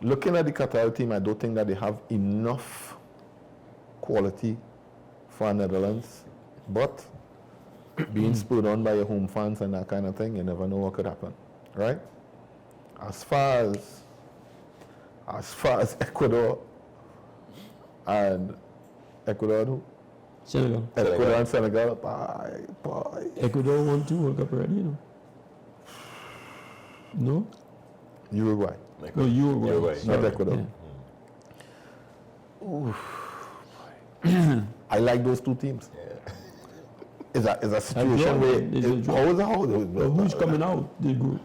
[SPEAKER 2] Looking at the Qatar team, I don't think that they have enough quality for Netherlands. But being spurred on by your home fans and that kind of thing, you never know what could happen. Right? As far as Ecuador and Ecuador,
[SPEAKER 1] Senegal.
[SPEAKER 2] Ecuador and Senegal. Bye.
[SPEAKER 1] Ecuador won 2 World Cup already, No?
[SPEAKER 2] Uruguay.
[SPEAKER 1] No, Uruguay.
[SPEAKER 2] Not Ecuador. I like those two teams. It's a situation where
[SPEAKER 1] who's coming out the group?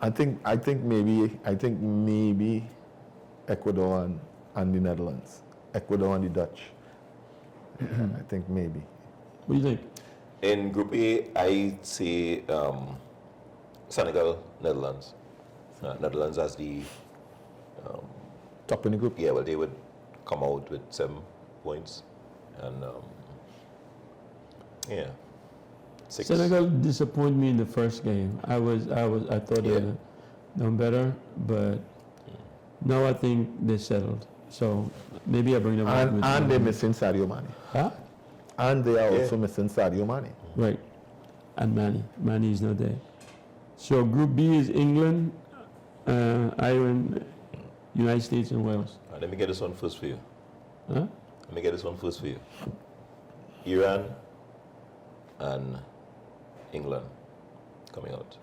[SPEAKER 2] I think maybe Ecuador and the Netherlands. Ecuador and the Dutch. I think maybe.
[SPEAKER 1] What do you think?
[SPEAKER 3] In Group A, I'd say Senegal, Netherlands. Netherlands as the
[SPEAKER 2] Top in the group.
[SPEAKER 3] yeah, well, they would come out with 7 points, and 6.
[SPEAKER 1] Senegal disappointed me in the first game. I thought they would done better, but now I think they settled. So maybe I bring them up.
[SPEAKER 2] And they're missing Sadio Mane.
[SPEAKER 1] Huh?
[SPEAKER 2] And they are also missing Sadio Mane.
[SPEAKER 1] Right. And Mane is not there. So Group B is England, Ireland, United States, and Wales.
[SPEAKER 3] Let me get this one first for you.
[SPEAKER 1] Huh?
[SPEAKER 3] Let me get this one first for you. Iran and England coming out.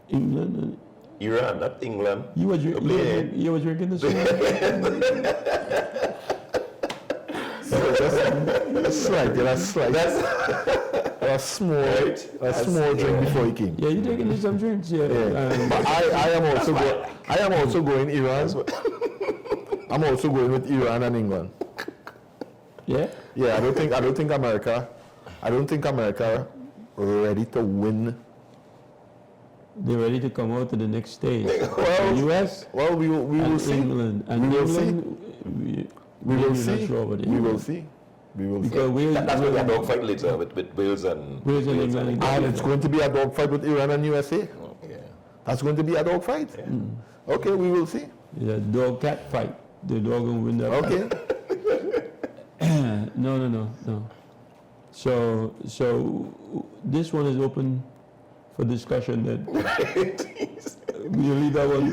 [SPEAKER 1] England.
[SPEAKER 3] Iran, not England.
[SPEAKER 1] You were drinking this one?
[SPEAKER 2] A small drink before he came.
[SPEAKER 1] Yeah, you're taking some drinks. Yeah.
[SPEAKER 2] But I am also going Iran. I'm also going with Iran and England.
[SPEAKER 1] Yeah.
[SPEAKER 2] Yeah, I don't think America ready to win.
[SPEAKER 1] They're ready to come out to the next stage.
[SPEAKER 2] Well,
[SPEAKER 1] the U.S.
[SPEAKER 2] Well, we will see.
[SPEAKER 1] England. And
[SPEAKER 2] we will
[SPEAKER 1] England,
[SPEAKER 2] see. We will see.
[SPEAKER 1] Not sure about
[SPEAKER 2] we will see. We will
[SPEAKER 1] because
[SPEAKER 2] see.
[SPEAKER 3] That's going to be a dogfight later with Wales and
[SPEAKER 1] England.
[SPEAKER 2] And it's going to be a dogfight with Iran and USA.
[SPEAKER 3] Yeah.
[SPEAKER 2] That's going to be a dogfight. Yeah. Okay, we will see.
[SPEAKER 1] Yeah, dog-cat fight. The dog will win that
[SPEAKER 2] Okay.
[SPEAKER 1] fight. No. So this one is open for discussion. That we'll leave that one.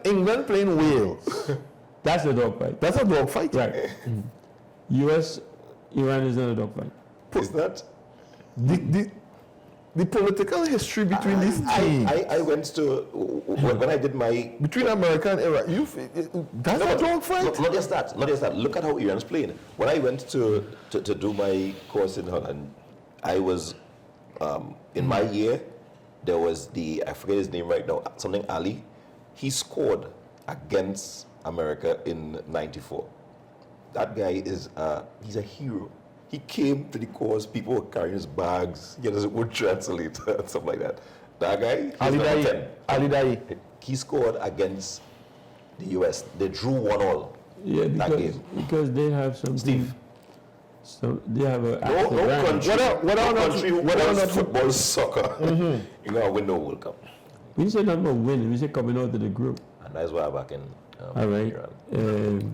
[SPEAKER 2] England playing Wales.
[SPEAKER 1] That's a dog fight.
[SPEAKER 2] That's a dog fight.
[SPEAKER 1] Right. U.S. Iran is not a dog fight.
[SPEAKER 3] Is that?
[SPEAKER 2] The political history between these teams.
[SPEAKER 3] I went to when I did my
[SPEAKER 2] between America and Iraq. That's a dog fight.
[SPEAKER 3] Not just that. Look at how Iran's playing. When I went to do my course in Holland, I was in my year. There was I forget his name right now. Something Ali. He scored against America in '94. That guy he's a hero. He came to the course, people were carrying his bags, he had his own translator and stuff like that. That guy,
[SPEAKER 2] Ali Dai.
[SPEAKER 3] He scored against the US. They drew 1-1.
[SPEAKER 1] Yeah, because they have something.
[SPEAKER 3] Steve.
[SPEAKER 1] So they have a
[SPEAKER 3] no country who plays football, soccer, you know, win no World Cup.
[SPEAKER 1] We say not about winning, we say coming out of the group.
[SPEAKER 3] And that's why I'm back in
[SPEAKER 1] all right.
[SPEAKER 3] Iran.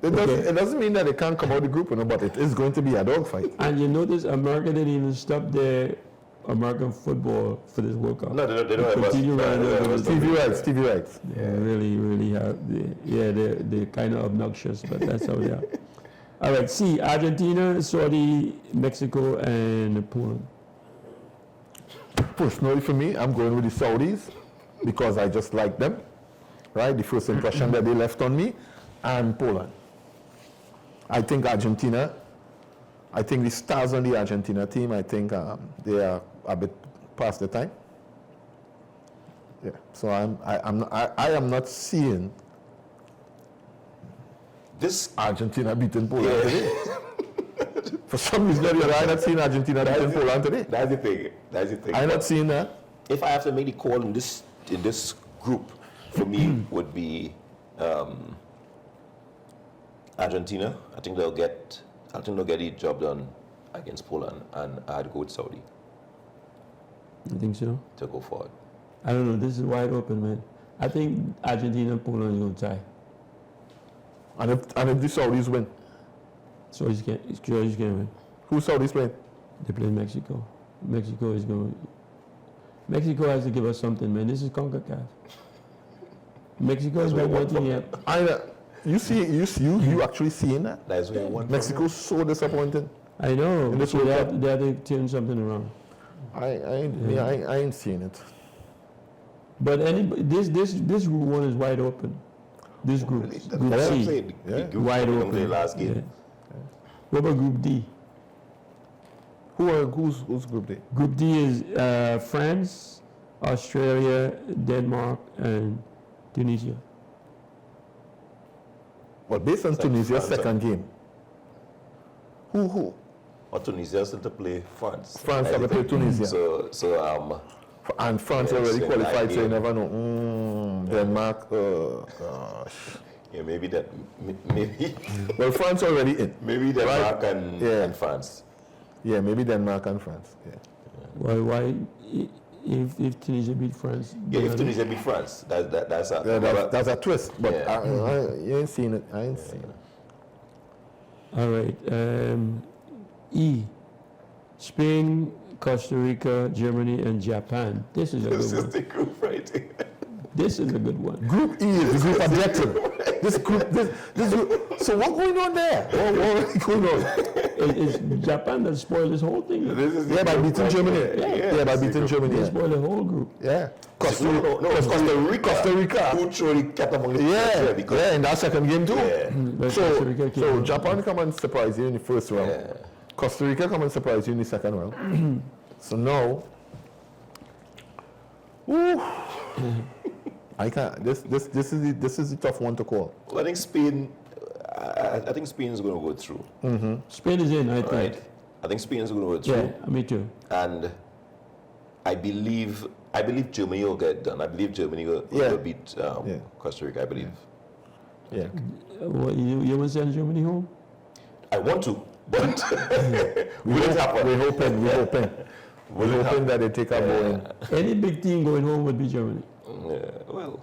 [SPEAKER 2] It doesn't mean that they can't come out of the group, but it is going to be a dogfight.
[SPEAKER 1] And you notice America didn't even stop their American football for this World Cup.
[SPEAKER 3] No, they don't have
[SPEAKER 2] TV rights.
[SPEAKER 1] They really have. They're kind of obnoxious, but that's how they are. All right, see, Argentina, Saudi, Mexico, and Poland.
[SPEAKER 2] Personally, for me, I'm going with the Saudis because I just like them, right? The first impression that they left on me, and Poland. I think Argentina. I think the stars on the Argentina team. I think they are a bit past the time. Yeah. So I am not seeing
[SPEAKER 3] this
[SPEAKER 2] Argentina beating Poland today. For some reason, I'm not seeing Argentina beating Poland today.
[SPEAKER 3] That's the thing.
[SPEAKER 2] I'm not seeing that.
[SPEAKER 3] If I have to make the call in this group, for me would be Argentina. I think they'll get the job done against Poland, and I'd go with Saudi.
[SPEAKER 1] You think so?
[SPEAKER 3] To go forward.
[SPEAKER 1] I don't know. This is wide open, man. I think Argentina and Poland are going to tie.
[SPEAKER 2] And if the Saudis win?
[SPEAKER 1] Saudis can't win.
[SPEAKER 2] Who Saudis playing?
[SPEAKER 1] They play Mexico. Mexico has to give us something, man. This is CONCACAF. Mexico is not one thing yet.
[SPEAKER 2] You actually seeing that?
[SPEAKER 3] That's where one.
[SPEAKER 2] Mexico's so disappointing.
[SPEAKER 1] I know.
[SPEAKER 2] In this
[SPEAKER 1] So
[SPEAKER 2] World
[SPEAKER 1] they
[SPEAKER 2] Cup.
[SPEAKER 1] have to turn something around.
[SPEAKER 2] I ain't seeing it.
[SPEAKER 1] But this group one is wide open. This group, Group
[SPEAKER 3] That's what I'm
[SPEAKER 1] C,
[SPEAKER 3] saying. The
[SPEAKER 2] Yeah.
[SPEAKER 3] group
[SPEAKER 1] wide
[SPEAKER 3] from
[SPEAKER 1] open.
[SPEAKER 3] the last game.
[SPEAKER 1] Yeah. What about Group D?
[SPEAKER 2] Who's Group D?
[SPEAKER 1] Group D is France, Australia, Denmark, and Tunisia.
[SPEAKER 2] Well, based on
[SPEAKER 3] It's like
[SPEAKER 2] Tunisia's
[SPEAKER 3] France,
[SPEAKER 2] second game. Who?
[SPEAKER 3] Or Tunisia still to play France.
[SPEAKER 2] France have to play Tunisia. And France
[SPEAKER 3] Yeah,
[SPEAKER 2] already
[SPEAKER 3] same
[SPEAKER 2] qualified, so you
[SPEAKER 3] idea.
[SPEAKER 2] never know. Denmark, gosh.
[SPEAKER 3] Yeah, maybe that. Maybe.
[SPEAKER 2] Well, France already in.
[SPEAKER 3] Maybe Denmark
[SPEAKER 2] Right.
[SPEAKER 3] and France.
[SPEAKER 2] Yeah, maybe Denmark and France. Yeah.
[SPEAKER 1] Why if Tunisia beat France?
[SPEAKER 3] Yeah, if
[SPEAKER 1] then-
[SPEAKER 3] Tunisia beat France, that's a.
[SPEAKER 2] Yeah, that's a twist, but
[SPEAKER 3] Yeah.
[SPEAKER 2] you ain't seen it. I ain't seen it.
[SPEAKER 1] All right. E. Spain, Costa Rica, Germany, and Japan. This is a
[SPEAKER 3] This
[SPEAKER 1] good
[SPEAKER 3] is
[SPEAKER 1] one.
[SPEAKER 3] the group right here.
[SPEAKER 1] This is a good one.
[SPEAKER 2] Group E is the group objective. This group. So what's going on there? What really going on?
[SPEAKER 1] It's Japan that spoiled this whole thing.
[SPEAKER 3] This is the
[SPEAKER 2] Yeah, by
[SPEAKER 3] group
[SPEAKER 2] beating
[SPEAKER 3] right
[SPEAKER 2] Germany.
[SPEAKER 3] here.
[SPEAKER 2] Yeah, by
[SPEAKER 3] it's the
[SPEAKER 2] beating
[SPEAKER 3] group.
[SPEAKER 2] Germany.
[SPEAKER 1] They
[SPEAKER 2] Yeah.
[SPEAKER 1] spoiled the whole group.
[SPEAKER 2] Yeah. Costa
[SPEAKER 3] Costa Rica.
[SPEAKER 2] Rica.
[SPEAKER 3] Who truly kept among the first
[SPEAKER 2] Yeah,
[SPEAKER 3] there because
[SPEAKER 2] yeah, in that second game too.
[SPEAKER 3] Yeah.
[SPEAKER 1] But Costa Rica came
[SPEAKER 2] So
[SPEAKER 1] out.
[SPEAKER 2] Japan come and surprise you in the first round.
[SPEAKER 3] Yeah.
[SPEAKER 2] Costa Rica come and surprise you in the second round. So now, woo, I can't. This is the tough one to call.
[SPEAKER 3] Well, I think Spain. I think Spain is going to go through.
[SPEAKER 1] Spain is in, I think.
[SPEAKER 3] Right. I think Spain is going to go through.
[SPEAKER 1] Yeah, me too.
[SPEAKER 3] And I believe Germany will get it done. I believe Germany will beat
[SPEAKER 2] Yeah.
[SPEAKER 3] Costa Rica. I believe.
[SPEAKER 2] Yeah.
[SPEAKER 1] What, you want to send Germany home?
[SPEAKER 3] I want to, but will it happen?
[SPEAKER 2] We're hoping that they take a bowling.
[SPEAKER 1] Any big team going home would be Germany.
[SPEAKER 3] Yeah, well,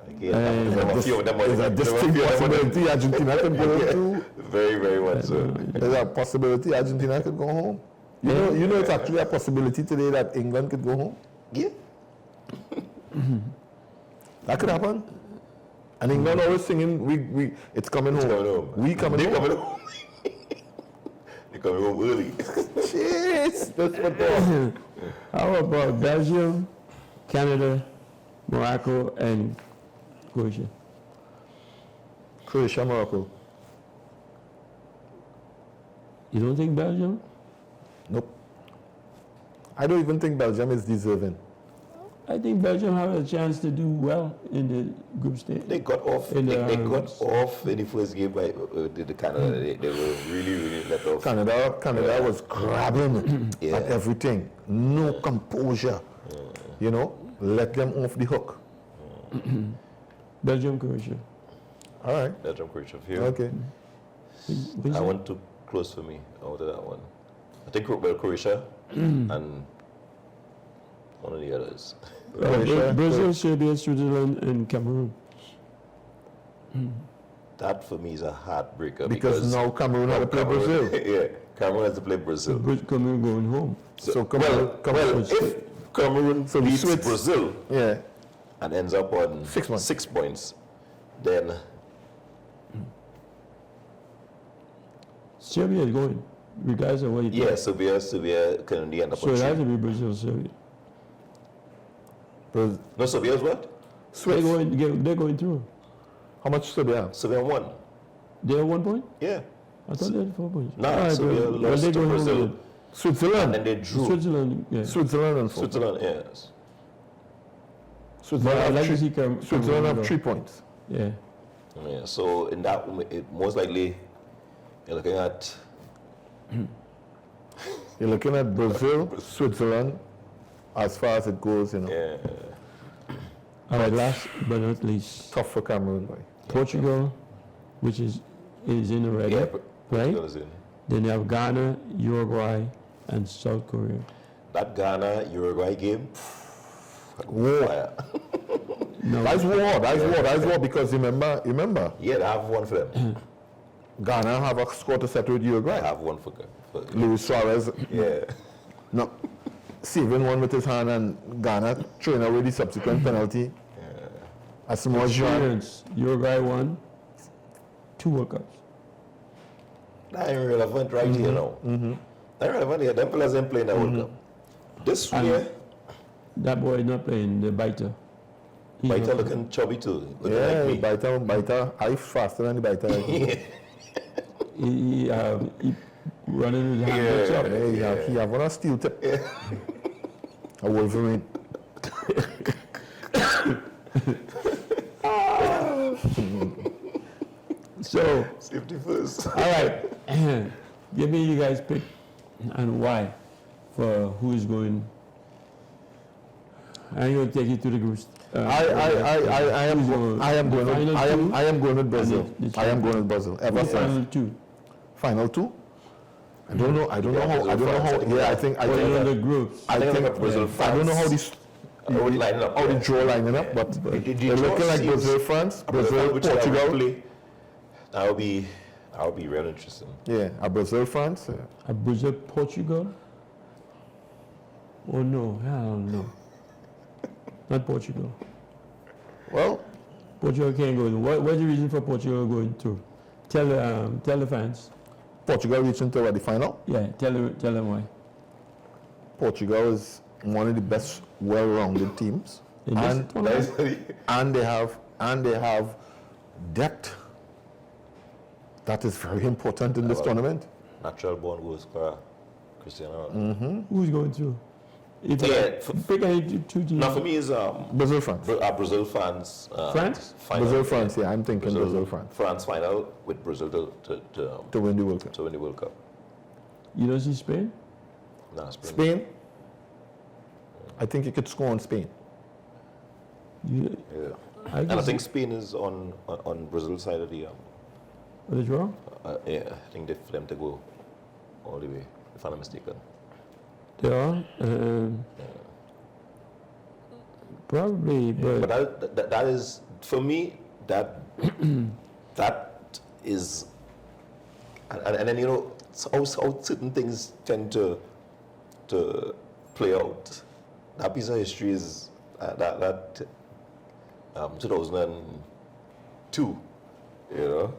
[SPEAKER 3] again, a few of them
[SPEAKER 2] There's a distinct possibility Argentina could go too.
[SPEAKER 3] Very, very much so.
[SPEAKER 2] There's a possibility Argentina could go home. You know, it's actually a possibility today that England could go home.
[SPEAKER 3] Yeah.
[SPEAKER 2] That could happen. And England always singing, we it's coming home.
[SPEAKER 3] Coming home.
[SPEAKER 2] We coming
[SPEAKER 3] They
[SPEAKER 2] home.
[SPEAKER 3] coming home. They coming home early.
[SPEAKER 2] Jeez, that's what
[SPEAKER 1] How about Belgium, Canada, Morocco, and Croatia?
[SPEAKER 2] Croatia, Morocco.
[SPEAKER 1] You don't think Belgium?
[SPEAKER 2] Nope. I don't even think Belgium is deserving.
[SPEAKER 1] I think Belgium have a chance to do well in the group stage.
[SPEAKER 3] They got off.
[SPEAKER 1] In
[SPEAKER 3] They
[SPEAKER 1] the
[SPEAKER 3] got off in the first game by the Canada. They were really let off.
[SPEAKER 2] Canada was grabbing
[SPEAKER 3] Yeah.
[SPEAKER 2] at everything. No composure. You know, let them off the hook.
[SPEAKER 1] Belgium, Croatia.
[SPEAKER 2] All right.
[SPEAKER 3] Belgium, Croatia. Here.
[SPEAKER 2] Okay.
[SPEAKER 1] Which
[SPEAKER 3] I
[SPEAKER 1] one?
[SPEAKER 3] went too close for me out of that one. I think Croatia and one of the others.
[SPEAKER 2] Croatia,
[SPEAKER 1] Brazil, Serbia, Switzerland, and Cameroon.
[SPEAKER 3] That for me is a heartbreaker
[SPEAKER 2] Because now Cameroon had to play Brazil.
[SPEAKER 3] Yeah, Cameroon has to play Brazil.
[SPEAKER 1] Cameroon going home.
[SPEAKER 2] So Cameroon.
[SPEAKER 3] If Cameroon
[SPEAKER 2] So
[SPEAKER 3] beats
[SPEAKER 2] Swiss-
[SPEAKER 3] Brazil
[SPEAKER 2] Yeah.
[SPEAKER 3] and ends up on
[SPEAKER 2] 6 points.
[SPEAKER 3] 6 points, then
[SPEAKER 1] Serbia is going, regardless of what you think.
[SPEAKER 3] yeah, Serbia can only end up
[SPEAKER 1] So
[SPEAKER 3] on
[SPEAKER 1] it has to
[SPEAKER 3] 3.
[SPEAKER 1] be Brazil, Serbia.
[SPEAKER 3] No, Serbia is what?
[SPEAKER 1] They're going through.
[SPEAKER 2] How much Serbia have?
[SPEAKER 3] Serbia won.
[SPEAKER 1] They have 1 point?
[SPEAKER 3] Yeah.
[SPEAKER 1] I thought they had 4 points.
[SPEAKER 3] No,
[SPEAKER 1] All right,
[SPEAKER 3] Serbia
[SPEAKER 1] well,
[SPEAKER 3] lost
[SPEAKER 1] they
[SPEAKER 3] to
[SPEAKER 1] go home
[SPEAKER 3] Brazil.
[SPEAKER 1] with it.
[SPEAKER 2] Switzerland.
[SPEAKER 3] And they drew.
[SPEAKER 1] Switzerland, yeah.
[SPEAKER 2] Switzerland and four.
[SPEAKER 3] Switzerland, yes.
[SPEAKER 1] But
[SPEAKER 2] Switzerland
[SPEAKER 1] I'd
[SPEAKER 2] have
[SPEAKER 1] like to
[SPEAKER 2] three-
[SPEAKER 1] see Cameroon
[SPEAKER 2] Switzerland have
[SPEAKER 1] go.
[SPEAKER 2] 3 points.
[SPEAKER 1] Yeah.
[SPEAKER 3] Yeah, so in that, most likely, you're looking at
[SPEAKER 2] You're looking at Brazil, Switzerland, as far as it goes, you know.
[SPEAKER 3] yeah,
[SPEAKER 1] All right, last but not least,
[SPEAKER 2] Tough for Cameroon, boy.
[SPEAKER 1] Portugal, which is in already,
[SPEAKER 3] yeah,
[SPEAKER 1] right?
[SPEAKER 3] Portugal is in.
[SPEAKER 1] Then you have Ghana, Uruguay, and South Korea.
[SPEAKER 3] That Ghana Uruguay game.
[SPEAKER 2] War.
[SPEAKER 3] Fire.
[SPEAKER 1] No,
[SPEAKER 2] That's war, because remember,
[SPEAKER 3] Yeah, I have one for them.
[SPEAKER 2] Ghana have a score to settle with
[SPEAKER 3] I
[SPEAKER 2] Uruguay.
[SPEAKER 3] have one for
[SPEAKER 2] Luis Suarez,
[SPEAKER 3] yeah.
[SPEAKER 2] no, saving one with his hand, and Ghana throwing away the subsequent penalty. A small shot.
[SPEAKER 1] experience. Uruguay won, 2 World Cups.
[SPEAKER 3] That ain't relevant right here now. That ain't relevant here. Them players ain't playing that World Cup. This
[SPEAKER 1] And
[SPEAKER 3] year,
[SPEAKER 1] that boy is not playing, the biter. He's
[SPEAKER 3] Baita
[SPEAKER 1] not-
[SPEAKER 3] looking chubby too. Looking
[SPEAKER 2] Yeah,
[SPEAKER 3] like me.
[SPEAKER 2] biter. I faster than the biter.
[SPEAKER 1] he running with his hands up.
[SPEAKER 2] He have one a steel tip. A Wolverine.
[SPEAKER 1] So,
[SPEAKER 3] Safety first.
[SPEAKER 1] all right, give me you guys pick and why for who is going. I'm going to take you to the groups.
[SPEAKER 2] I am going with Brazil.
[SPEAKER 1] the
[SPEAKER 2] I am going with Brazil. Ever
[SPEAKER 1] What final
[SPEAKER 2] since
[SPEAKER 1] 2?
[SPEAKER 2] final 2. I don't know how. Yeah, I think.
[SPEAKER 1] Or in the groups?
[SPEAKER 2] I think
[SPEAKER 3] Brazil,
[SPEAKER 2] I don't know how this.
[SPEAKER 3] would line up,
[SPEAKER 2] How the
[SPEAKER 3] yeah.
[SPEAKER 2] draw lining up, but
[SPEAKER 3] The
[SPEAKER 2] they're looking
[SPEAKER 3] draw
[SPEAKER 2] like
[SPEAKER 3] seems-
[SPEAKER 2] Brazil, France, Brazil,
[SPEAKER 3] whichever
[SPEAKER 2] Portugal.
[SPEAKER 3] play, that would be real interesting.
[SPEAKER 2] Yeah, a Brazil, France.
[SPEAKER 1] A Brazil, Portugal? Oh no, hell no. Not Portugal.
[SPEAKER 2] Well,
[SPEAKER 1] Portugal can't go in. What's the reason for Portugal going through? Tell the fans.
[SPEAKER 2] Portugal reaching to the final.
[SPEAKER 1] Yeah, tell them why.
[SPEAKER 2] Portugal is one of the best well-rounded teams,
[SPEAKER 1] In this
[SPEAKER 2] and
[SPEAKER 1] tournament?
[SPEAKER 2] and they have depth. That is very important in this tournament.
[SPEAKER 3] Natural born goal scorer, Cristiano Ronaldo.
[SPEAKER 1] Who's going through? If
[SPEAKER 3] Yeah,
[SPEAKER 1] pick any two teams.
[SPEAKER 3] Now for me is
[SPEAKER 2] Brazil, France.
[SPEAKER 3] Brazil fans.
[SPEAKER 1] France?
[SPEAKER 3] Final,
[SPEAKER 2] Brazil, France. Yeah, I'm thinking Brazil, France
[SPEAKER 3] France final with Brazil
[SPEAKER 2] to win the World Cup.
[SPEAKER 3] to win the World Cup.
[SPEAKER 1] You don't see Spain?
[SPEAKER 3] Nah, Spain.
[SPEAKER 2] Spain. I think you could score on Spain.
[SPEAKER 1] You,
[SPEAKER 3] Yeah.
[SPEAKER 1] I
[SPEAKER 3] And I
[SPEAKER 1] guess
[SPEAKER 3] think Spain is on Brazil's side of the.
[SPEAKER 1] the draw?
[SPEAKER 3] Yeah, I think for them to go all the way, if I'm not mistaken.
[SPEAKER 1] They are. Probably,
[SPEAKER 3] But
[SPEAKER 1] but
[SPEAKER 3] that is, for me, that is, and then, you know, how certain things tend to play out. That piece of history is that 2002, you know,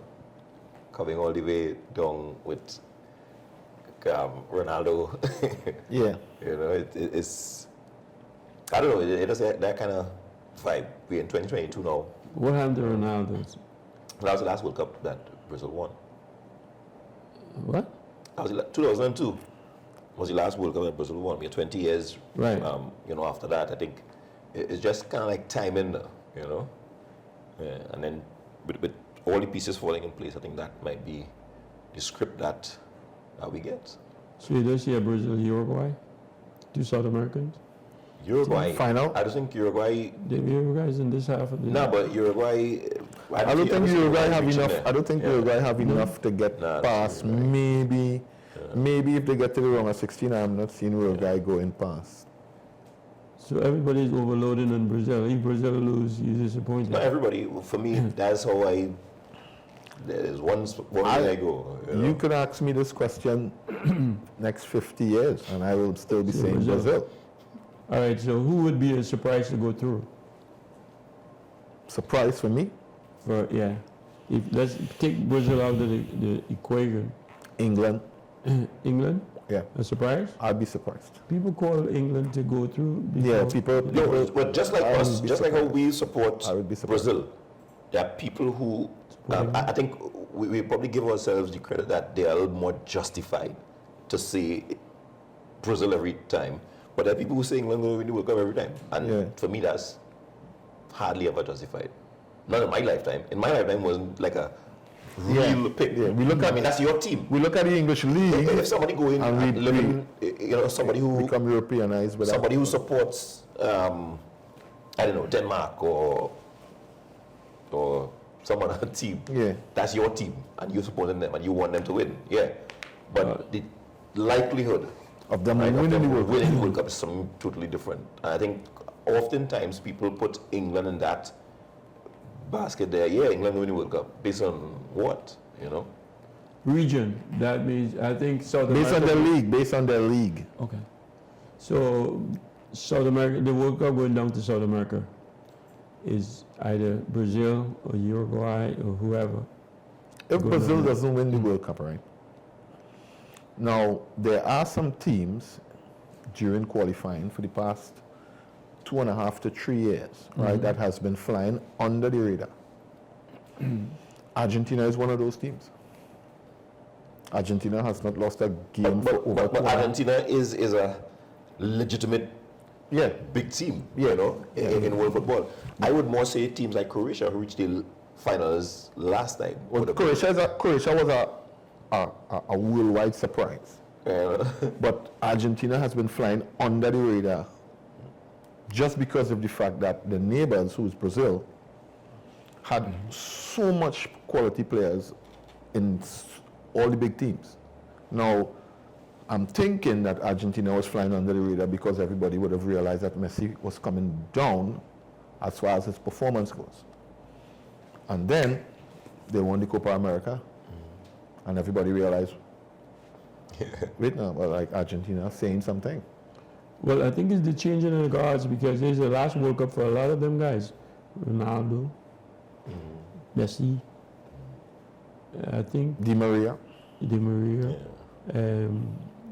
[SPEAKER 3] coming all the way down with Ronaldo.
[SPEAKER 2] Yeah.
[SPEAKER 3] You know, it's, I don't know, it has that kind of vibe. We're in 2022 now.
[SPEAKER 1] what happened to Ronaldo?
[SPEAKER 3] That was the last World Cup that Brazil won.
[SPEAKER 1] What?
[SPEAKER 3] That was 2002 was the last World Cup that Brazil won. We had 20 years,
[SPEAKER 1] Right.
[SPEAKER 3] You know, after that. I think it's just kind of like timing, you know. Yeah, and then with all the pieces falling in place, I think that might be the script that we get.
[SPEAKER 1] So you don't see a Brazil, Uruguay? 2 South Americans?
[SPEAKER 3] Uruguay.
[SPEAKER 2] Final?
[SPEAKER 3] I don't think Uruguay.
[SPEAKER 1] The Uruguay's in this half of the.
[SPEAKER 3] No, but Uruguay.
[SPEAKER 2] I don't think Uruguay have
[SPEAKER 3] reaching
[SPEAKER 2] enough.
[SPEAKER 3] there.
[SPEAKER 2] I don't think
[SPEAKER 3] Yeah.
[SPEAKER 2] Uruguay have enough to get
[SPEAKER 3] Nah,
[SPEAKER 2] past.
[SPEAKER 3] Uruguay.
[SPEAKER 2] Maybe if they get to the round of 16, I'm not seeing Uruguay going past.
[SPEAKER 1] So everybody's overloading on Brazil. If Brazil lose, you're disappointed.
[SPEAKER 3] Not everybody. For me, that's how I. There's one way I go. You know?
[SPEAKER 2] You could ask me this question next 50 years, and I will still be
[SPEAKER 1] So
[SPEAKER 2] saying
[SPEAKER 1] Brazil.
[SPEAKER 2] Brazil.
[SPEAKER 1] All right, so who would be a surprise to go through?
[SPEAKER 2] Surprise for me,
[SPEAKER 1] Yeah. If let's take Brazil out of the equation.
[SPEAKER 2] England.
[SPEAKER 1] England?
[SPEAKER 2] Yeah,
[SPEAKER 1] A surprise?
[SPEAKER 2] I'd be surprised.
[SPEAKER 1] People call England to go through.
[SPEAKER 2] Yeah,
[SPEAKER 1] before-
[SPEAKER 3] No, but just like
[SPEAKER 2] I
[SPEAKER 3] us,
[SPEAKER 2] would be
[SPEAKER 3] just like how
[SPEAKER 2] surprised.
[SPEAKER 3] we support
[SPEAKER 2] I would be surprised.
[SPEAKER 3] Brazil, there are people who I think we probably give ourselves the credit that they are a little more justified to say Brazil every time. But there are people who say England will win the World Cup every time, and
[SPEAKER 2] Yeah.
[SPEAKER 3] for me that's hardly ever justified. Not in my lifetime. In my lifetime wasn't like a real pick.
[SPEAKER 2] Yeah, we look
[SPEAKER 3] I
[SPEAKER 2] at-
[SPEAKER 3] mean that's your team.
[SPEAKER 2] We look at the English league,
[SPEAKER 3] If somebody go in
[SPEAKER 2] And
[SPEAKER 3] and
[SPEAKER 2] we-
[SPEAKER 3] live in, you know, somebody who
[SPEAKER 2] become Europeanized with
[SPEAKER 3] somebody who supports, I don't know, Denmark or some other team.
[SPEAKER 2] Yeah.
[SPEAKER 3] That's your team, and you're supporting them, and you want them to win. Yeah, but the likelihood
[SPEAKER 2] of them
[SPEAKER 3] right,
[SPEAKER 2] winning the World Cup.
[SPEAKER 3] winning the World Cup is something totally different. And I think oftentimes people put England in that basket there. Yeah, England winning the World Cup based on what, you know?
[SPEAKER 1] Region. That means I think South
[SPEAKER 2] Based on
[SPEAKER 1] America.
[SPEAKER 2] their league, based on their league.
[SPEAKER 1] Okay. So South America, the World Cup going down to South America is either Brazil or Uruguay or whoever.
[SPEAKER 2] if
[SPEAKER 1] Go
[SPEAKER 2] Brazil
[SPEAKER 1] down.
[SPEAKER 2] doesn't win the World Cup, right? Now, there are some teams during qualifying for the past 2.5 to 3 years, right, that has been flying under the radar. Argentina is one of those teams. Argentina has not lost a game for over
[SPEAKER 3] But Argentina is a legitimate
[SPEAKER 2] Yeah,
[SPEAKER 3] big team,
[SPEAKER 2] Yeah.
[SPEAKER 3] you know, in world football. I would more say teams like Croatia, who reached the finals last time.
[SPEAKER 2] well,
[SPEAKER 3] would have
[SPEAKER 2] Croatia was a worldwide surprise.
[SPEAKER 3] been,
[SPEAKER 2] But Argentina has been flying under the radar just because of the fact that the neighbors, who is Brazil, had so much quality players in all the big teams. Now, I'm thinking that Argentina was flying under the radar because everybody would have realized that Messi was coming down as far as his performance goes. And then they won the Copa America, and everybody realized, wait now, but like Argentina saying something.
[SPEAKER 1] Well, I think it's the changing of the guards because it's the last World Cup for a lot of them guys. Ronaldo, Messi, I think
[SPEAKER 2] Di Maria,
[SPEAKER 1] Di Maria.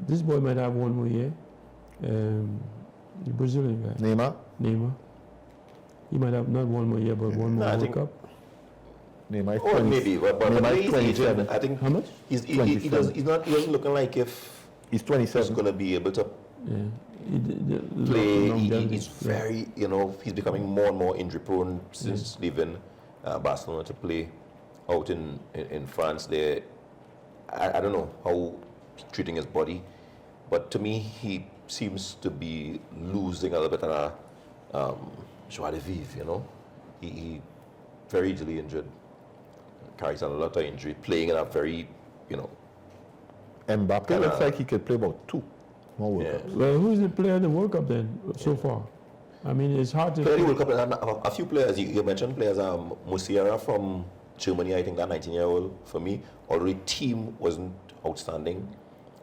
[SPEAKER 1] This boy might have one more year. The Brazilian guy,
[SPEAKER 2] Neymar,
[SPEAKER 1] Neymar. He might have not one more year, but one more
[SPEAKER 3] I
[SPEAKER 1] World
[SPEAKER 3] think-
[SPEAKER 1] Cup.
[SPEAKER 2] Neymar,
[SPEAKER 3] oh, maybe, but
[SPEAKER 2] Neymar
[SPEAKER 3] he's
[SPEAKER 2] 27.
[SPEAKER 3] even, I think
[SPEAKER 1] How much?
[SPEAKER 3] he doesn't,
[SPEAKER 2] 27.
[SPEAKER 3] he doesn't looking like if
[SPEAKER 2] He's
[SPEAKER 3] he's
[SPEAKER 2] 27.
[SPEAKER 3] going to be able to
[SPEAKER 1] Yeah.
[SPEAKER 3] play.
[SPEAKER 1] Longevity.
[SPEAKER 3] He's very, you know, he's becoming more and more injury prone since leaving Barcelona to play out in France. There, I don't know how he's treating his body, but to me, he seems to be losing a little bit of joie de vivre, you know. He very easily injured, carries a lot of injury, playing in a very, you know,
[SPEAKER 2] Mbappe looks like he could play about 2 more World
[SPEAKER 3] Yeah.
[SPEAKER 2] Cups.
[SPEAKER 1] Well, who's the player in the World Cup then so far? I mean, it's hard to.
[SPEAKER 3] Player of the World Cup, and a few players, you mentioned players, Musiala from Germany, I think that 19-year-old for me, although the team wasn't outstanding.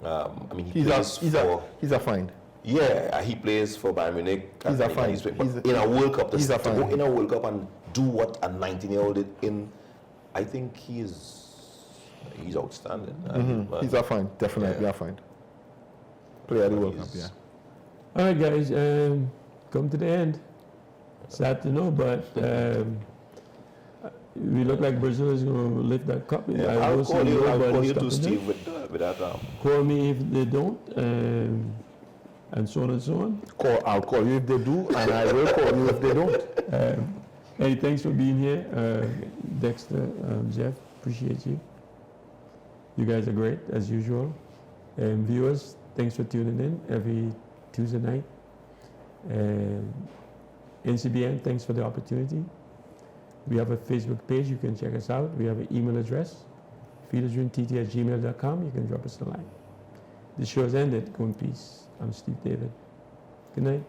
[SPEAKER 3] I mean, he plays for,
[SPEAKER 2] He's a find.
[SPEAKER 3] yeah, he plays for Bayern Munich.
[SPEAKER 2] He's a
[SPEAKER 3] and
[SPEAKER 2] fine.
[SPEAKER 3] but in a World Cup,
[SPEAKER 2] He's a
[SPEAKER 3] to go
[SPEAKER 2] fine.
[SPEAKER 3] in a World Cup and do what a 19-year-old did in, I think he's outstanding.
[SPEAKER 2] He's a find, definitely
[SPEAKER 3] Yeah.
[SPEAKER 2] a find. Player of the World Cup,
[SPEAKER 3] He's-
[SPEAKER 2] yeah.
[SPEAKER 1] All right, guys, come to the end. Sad to know, but we look like Brazil is going to lift that cup.
[SPEAKER 3] Yeah,
[SPEAKER 1] I
[SPEAKER 3] I'll
[SPEAKER 1] don't see
[SPEAKER 3] call you
[SPEAKER 1] nobody
[SPEAKER 3] too,
[SPEAKER 1] stopping them.
[SPEAKER 3] Steve, with that.
[SPEAKER 1] Call me if they don't, and so on and so on.
[SPEAKER 2] I'll call you if they do, and I will call you if they don't.
[SPEAKER 1] Hey, thanks for being here, Dexter, Jeff. Appreciate you. You guys are great as usual. And viewers, thanks for tuning in every Tuesday night. NCBN, thanks for the opportunity. We have a Facebook page, you can check us out. We have an email address, feedersdreamtt@gmail.com. You can drop us a line. The show has ended. Go in peace. I'm Steve David. Good night.